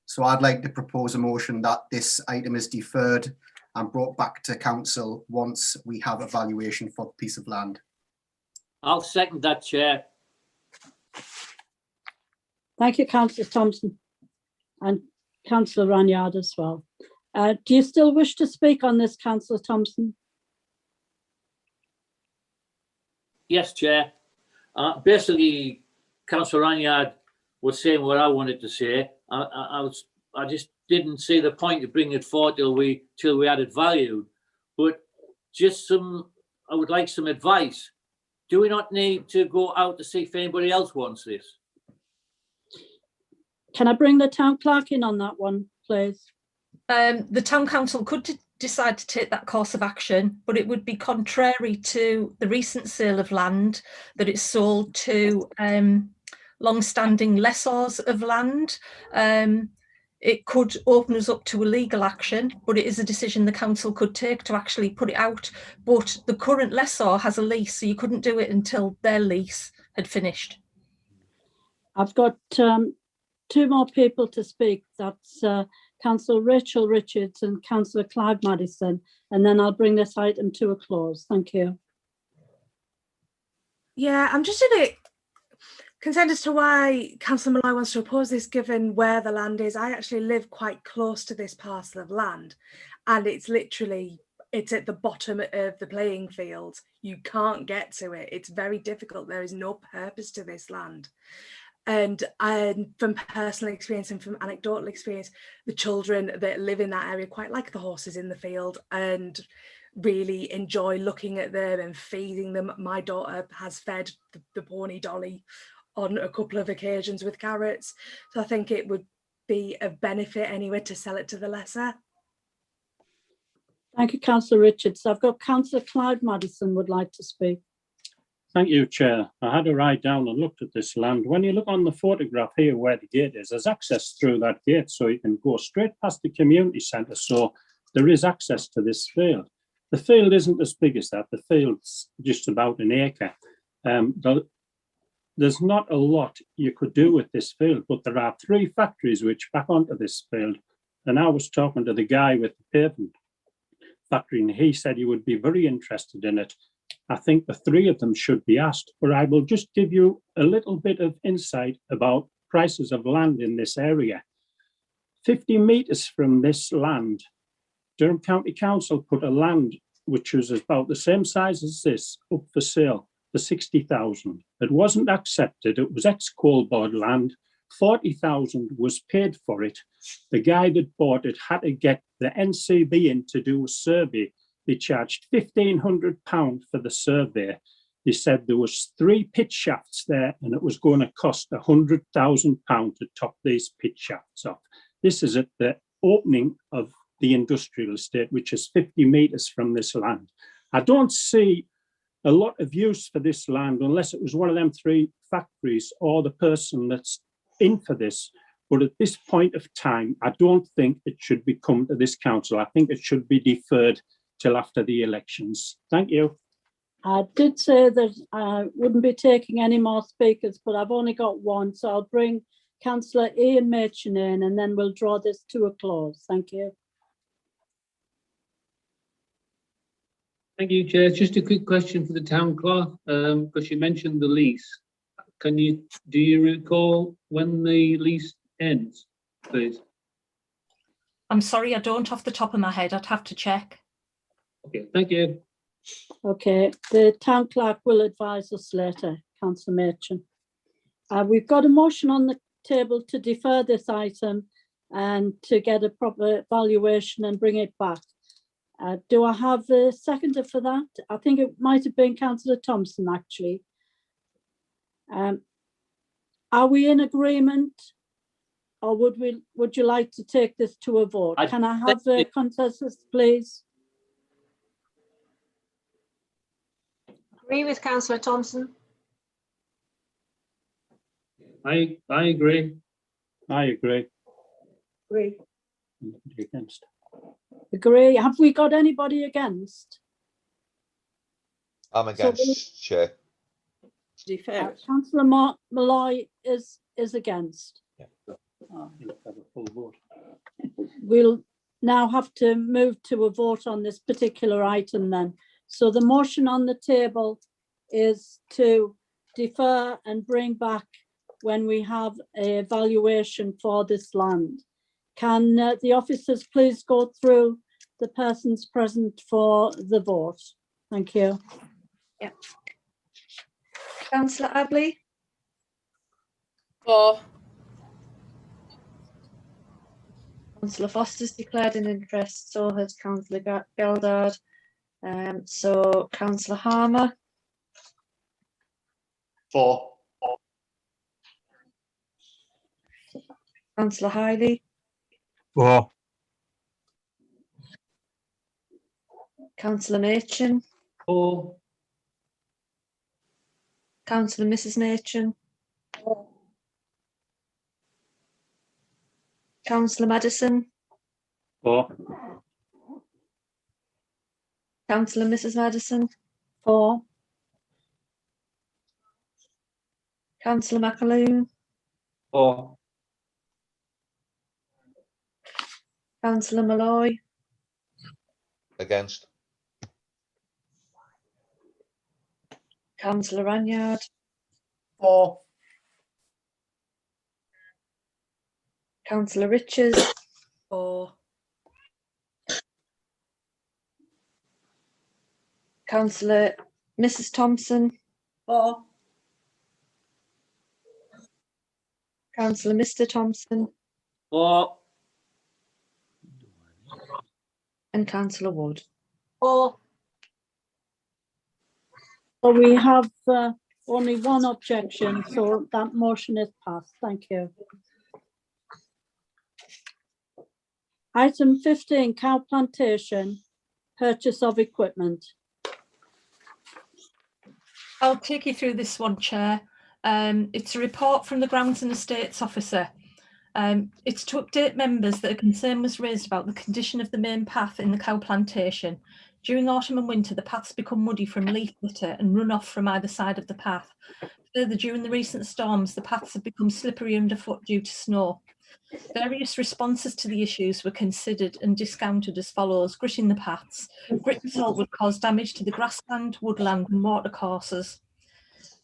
Speaker 7: So I'd like to propose a motion that this item is deferred and brought back to council once we have a valuation for the piece of land.
Speaker 8: I'll second that, Chair.
Speaker 1: Thank you, Councillor Thompson, and Councillor Ranyard as well. Do you still wish to speak on this, Councillor Thompson?
Speaker 8: Yes, Chair. Basically, Councillor Ranyard was saying what I wanted to say. I just didn't see the point of bringing it forward till we had it valued. But just I would like some advice. Do we not need to go out to see if anybody else wants this?
Speaker 1: Can I bring the Town Clerk in on that one, please?
Speaker 2: The Town Council could decide to take that course of action, but it would be contrary to the recent sale of land that it's sold to long-standing lessors of land. It could open us up to a legal action, but it is a decision the council could take to actually put it out. But the current lessor has a lease, so you couldn't do it until their lease had finished.
Speaker 1: I've got two more people to speak. That's Councillor Rachel Richards and Councillor Clive Madison, and then I'll bring this item to a close. Thank you.
Speaker 14: Yeah, I'm just a bit concerned as to why Councillor Malloy wants to oppose this, given where the land is. I actually live quite close to this parcel of land, and it's at the bottom of the playing field. You can't get to it. It's very difficult. There is no purpose to this land. And from personal experience and from anecdotal experience, the children that live in that area quite like the horses in the field and really enjoy looking at them and feeding them. My daughter has fed the pony Dolly on a couple of occasions with carrots. So I think it would be of benefit anyway to sell it to the lesser.
Speaker 1: Thank you, Councillor Richards. I've got Councillor Clyde Madison would like to speak.
Speaker 4: Thank you, Chair. I had to ride down and looked at this land. When you look on the photograph here where the gate is, there's access through that gate, so you can go straight past the community centre. So there is access to this field. The field isn't as big as that. The field's just about an acre. There's not a lot you could do with this field, but there are 3 factories which back onto this field. And I was talking to the guy with the pavement factory, and he said he would be very interested in it. I think the 3 of them should be asked, but I will just give you a little bit of insight about prices of land in this area. 50 metres from this land, Durham County Council put a land which was about the same size as this up for sale for 60,000. It wasn't accepted. It was ex-coal board land. 40,000 was paid for it. The guy that bought it had to get the NCB in to do a survey. They charged £1,500 for the survey. They said there was 3 pit shafts there and it was going to cost £100,000 to top these pit shafts off. This is at the opening of the industrial estate, which is 50 metres from this land. I don't see a lot of use for this land unless it was one of them 3 factories or the person that's in for this. But at this point of time, I don't think it should be come to this council. I think it should be deferred till after the elections. Thank you.
Speaker 1: I did say that I wouldn't be taking any more speakers, but I've only got one, so I'll bring Councillor Ian Machin in and then we'll draw this to a close. Thank you.
Speaker 11: Thank you, Chair. Just a quick question for the town clerk, because you mentioned the lease. Do you recall when the lease ends, please?
Speaker 2: I'm sorry, I don't off the top of my head. I'd have to check.
Speaker 11: Okay, thank you.
Speaker 1: Okay, the town clerk will advise us later, Councillor Machin. We've got a motion on the table to defer this item and to get a proper valuation and bring it back. Do I have a seconder for that? I think it might have been Councillor Thompson, actually. Are we in agreement, or would you like to take this to a vote? Can I have a consensus, please?
Speaker 16: Agree with Councillor Thompson.
Speaker 11: I agree.
Speaker 4: I agree.
Speaker 16: Agree.
Speaker 4: Against.
Speaker 1: Agree. Have we got anybody against?
Speaker 12: I'm against, Chair.
Speaker 1: Councillor Malloy is against. We'll now have to move to a vote on this particular item then. So the motion on the table is to defer and bring back when we have a valuation for this land. Can the officers please go through the persons present for the vote? Thank you.
Speaker 15: Yeah. Councillor Abley?
Speaker 16: For.
Speaker 15: Councillor Foster's declared an interest, so has Councillor Geldard. So Councillor Harmer?
Speaker 6: For.
Speaker 15: Councillor Hiley?
Speaker 9: For.
Speaker 15: Councillor Machin?
Speaker 11: For.
Speaker 15: Councillor Mrs Machin? Councillor Madison?
Speaker 4: For.
Speaker 15: Councillor Mrs Madison?
Speaker 1: For.
Speaker 15: Councillor McAloon?
Speaker 8: For.
Speaker 15: Councillor Malloy?
Speaker 12: Against.
Speaker 15: Councillor Ranyard?
Speaker 7: For.
Speaker 15: Councillor Richards?
Speaker 14: For.
Speaker 15: Councillor Mrs Thompson?
Speaker 16: For.
Speaker 15: Councillor Mr Thompson?
Speaker 8: For.
Speaker 15: And Councillor Wood?
Speaker 16: For.
Speaker 1: So we have only one objection, so that motion is passed. Thank you. Item 15, cow plantation. purchase of equipment.
Speaker 2: I'll take you through this one, Chair. It's a report from the Grounds and Estates Officer. It's to update members that a concern was raised about the condition of the main path in the cow plantation. During autumn and winter, the paths become muddy from leaf litter and run off from either side of the path. Further, during the recent storms, the paths have become slippery underfoot due to snow. Various responses to the issues were considered and discounted as follows: gritting the paths. Grit and salt would cause damage to the grassland, woodland and watercourses.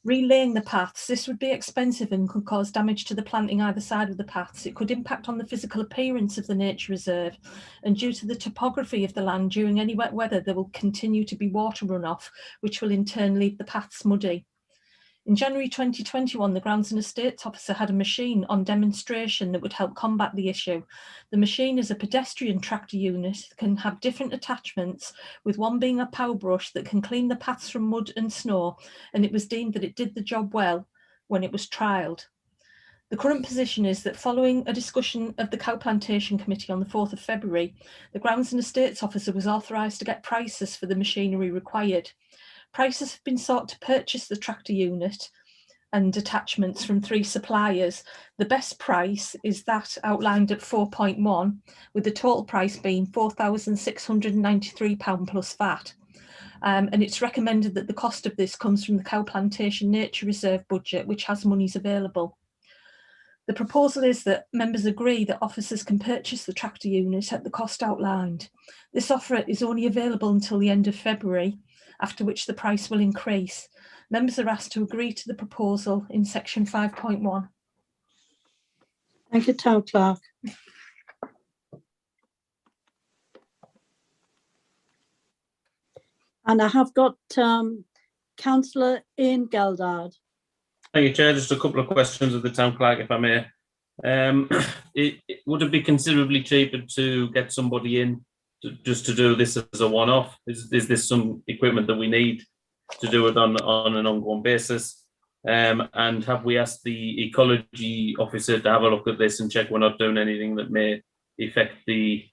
Speaker 2: Relaying the paths, this would be expensive and could cause damage to the planting either side of the paths. It could impact on the physical appearance of the nature reserve, and due to the topography of the land, during any wet weather there will continue to be water runoff, which will in turn leave the paths muddy. In January 2021, the Grounds and Estates Officer had a machine on demonstration that would help combat the issue. The machine is a pedestrian tractor unit, can have different attachments, with one being a power brush that can clean the paths from mud and snow, and it was deemed that it did the job well when it was trialled. The current position is that following a discussion of the Cow Plantation Committee on the 4th of February, the Grounds and Estates Officer was authorised to get prices for the machinery required. Prices have been sought to purchase the tractor unit and attachments from 3 suppliers. The best price is that outlined at 4.1, with the total price being £4,693 plus VAT. And it's recommended that the cost of this comes from the Cow Plantation Nature Reserve budget, which has monies available. The proposal is that members agree that officers can purchase the tractor unit at the cost outlined. This offer is only available until the end of February, after which the price will increase. Members are asked to agree to the proposal in section 5.1.
Speaker 1: Thank you, Town Clerk. And I have got Councillor Ian Geldard.
Speaker 5: Thank you, Chair. Just a couple of questions of the Town Clerk, if I may. Would it be considerably cheaper to get somebody in just to do this as a one-off? Is this some equipment that we need to do it on an ongoing basis? And have we asked the ecology officer to have a look at this and check we're not doing anything that may affect the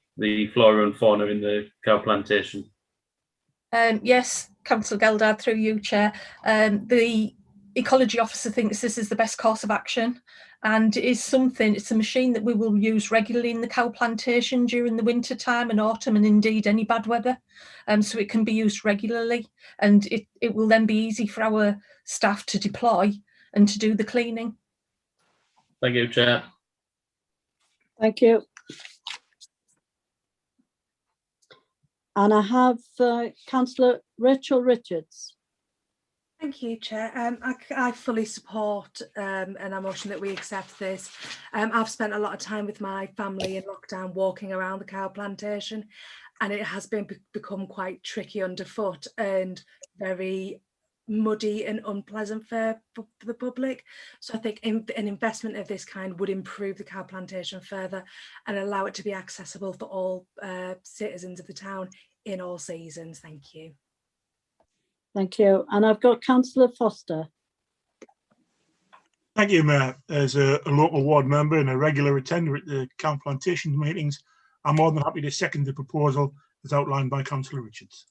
Speaker 5: flora and fauna in the cow plantation?
Speaker 2: Yes, Councillor Geldard, through you, Chair. The ecology officer thinks this is the best course of action, and it's a machine that we will use regularly in the cow plantation during the winter time and autumn, and indeed any bad weather. So it can be used regularly, and it will then be easy for our staff to deploy and to do the cleaning.
Speaker 5: Thank you, Chair.
Speaker 1: Thank you. And I have Councillor Rachel Richards.
Speaker 14: Thank you, Chair. I fully support an motion that we accept this. I've spent a lot of time with my family in lockdown walking around the cow plantation, and it has become quite tricky underfoot and very muddy and unpleasant for the public. So I think an investment of this kind would improve the cow plantation further and allow it to be accessible for all citizens of the town in all seasons. Thank you.
Speaker 1: Thank you. And I've got Councillor Foster.
Speaker 3: Thank you, Mayor. As a local ward member and a regular attender at the cow plantation meetings, I'm more than happy to second the proposal as outlined by Councillor Richards.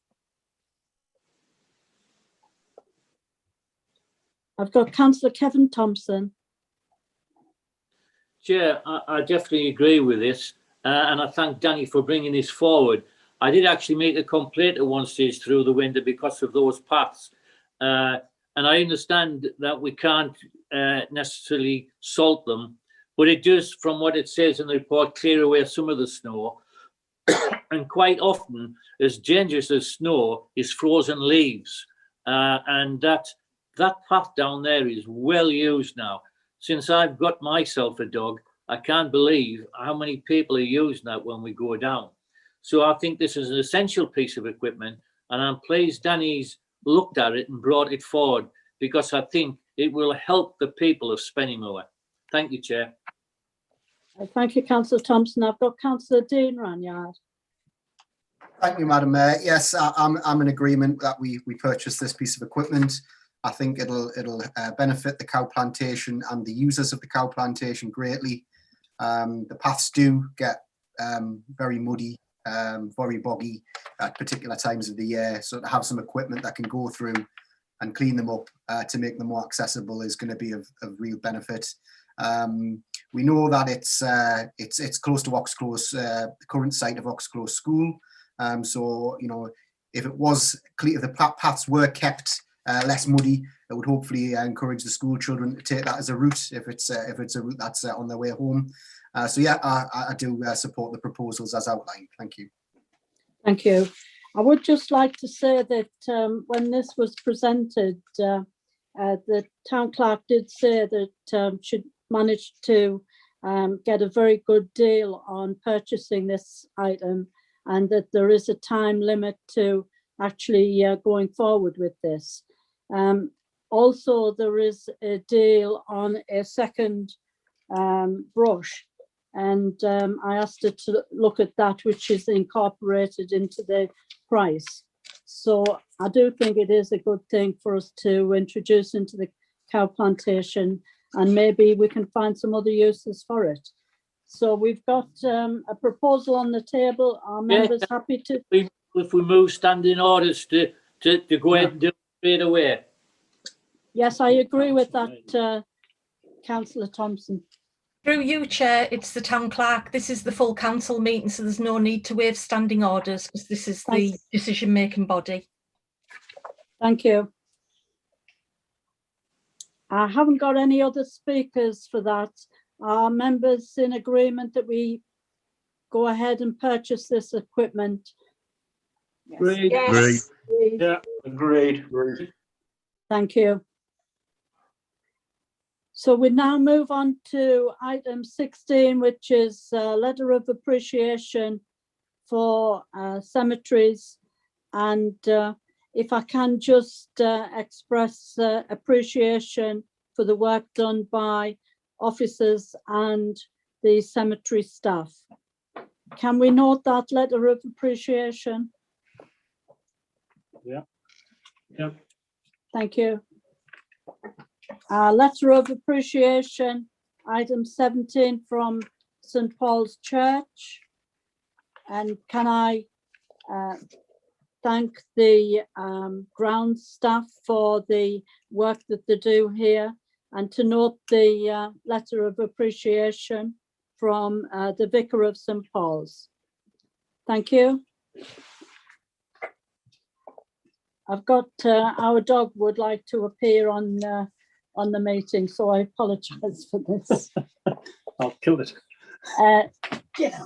Speaker 1: I've got Councillor Kevin Thompson.
Speaker 8: Chair, I definitely agree with this, and I thank Danny for bringing this forward. I did actually make a complaint at one stage through the winter because of those paths, and I understand that we can't necessarily salt them, but it does, from what it says in the report, clear away some of the snow. And quite often, as dangerous as snow is frozen leaves, and that path down there is well used now. Since I've got myself a dog, I can't believe how many people are using that when we go down. So I think this is an essential piece of equipment, and I'm pleased Danny's looked at it and brought it forward, because I think it will help the people of Spennymoor. Thank you, Chair.
Speaker 1: Thank you, Councillor Thompson. I've got Councillor Dean Ranyard.
Speaker 7: Thank you, Madam Mayor. Yes, I'm in agreement that we purchase this piece of equipment. I think it'll benefit the cow plantation and the users of the cow plantation greatly. The paths do get very muddy very boggy at particular times of the year. So to have some equipment that can go through and clean them up to make them more accessible is going to be of real benefit. We know that it's close to Oxclose, the current site of Oxclose School. So, you know, if it was clear, if the paths were kept less muddy, it would hopefully encourage the school children to take that as a route if it's a route that's on their way home. So yeah, I do support the proposals as outlined. Thank you.
Speaker 1: Thank you. I would just like to say that when this was presented, the town clerk did say that she'd managed to get a very good deal on purchasing this item, and that there is a time limit to actually going forward with this. Also, there is a deal on a second brush, and I asked her to look at that, which is incorporated into the price. So I do think it is a good thing for us to introduce into the cow plantation, and maybe we can find some other uses for it. So we've got a proposal on the table. Are members happy to?
Speaker 8: If we move standing orders to go ahead and do it straight away.
Speaker 1: Yes, I agree with that, Councillor Thompson.
Speaker 2: Through you, Chair, it's the town clerk. This is the full council meeting, so there's no need to waive standing orders because this is the decision-making body.
Speaker 1: Thank you. I haven't got any other speakers for that. Are members in agreement that we go ahead and purchase this equipment?
Speaker 8: Agreed.
Speaker 16: Yes.
Speaker 3: Yeah, agreed.
Speaker 1: Thank you. So we now move on to item 16, which is a letter of appreciation for cemeteries. And if I can just express appreciation for the work done by officers and the cemetery staff. Can we note that letter of appreciation?
Speaker 4: Yeah. Yeah.
Speaker 1: Thank you. Letter of appreciation, item 17 from St. Paul's Church. And can I thank the ground staff for the work that they do here, and to note the letter of appreciation from the Vicar of St. Paul's. Thank you. I've got our dog would like to appear on the meeting, so I apologise for this.
Speaker 4: I'll kill it.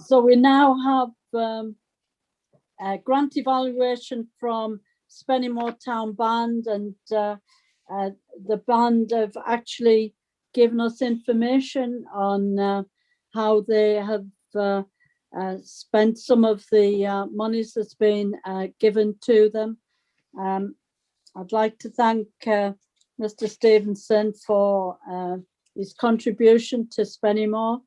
Speaker 1: So we now have a grant evaluation from Spennymoor Town Band, and the band have actually given us information on how they have spent some of the monies that's been given to them. I'd like to thank Mr. Stevenson for his contribution to Spennymoor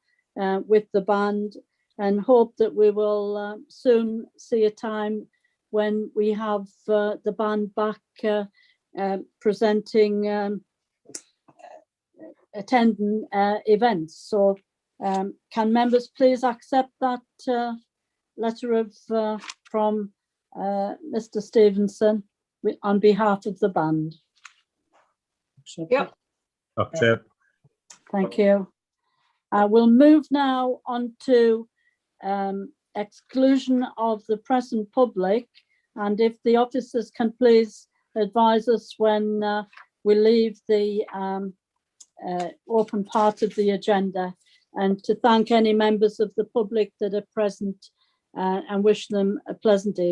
Speaker 1: with the band, and hope that we will soon see a time when we have the band back presenting, attending events. So can members please accept that letter of from Mr. Stevenson on behalf of the band?
Speaker 16: Yep.
Speaker 9: Accept.
Speaker 1: Thank you. We'll move now on to exclusion of the present public, and if the officers can please advise us when we leave the open part of the agenda, and to thank any members of the public that are present and wish them a pleasant evening.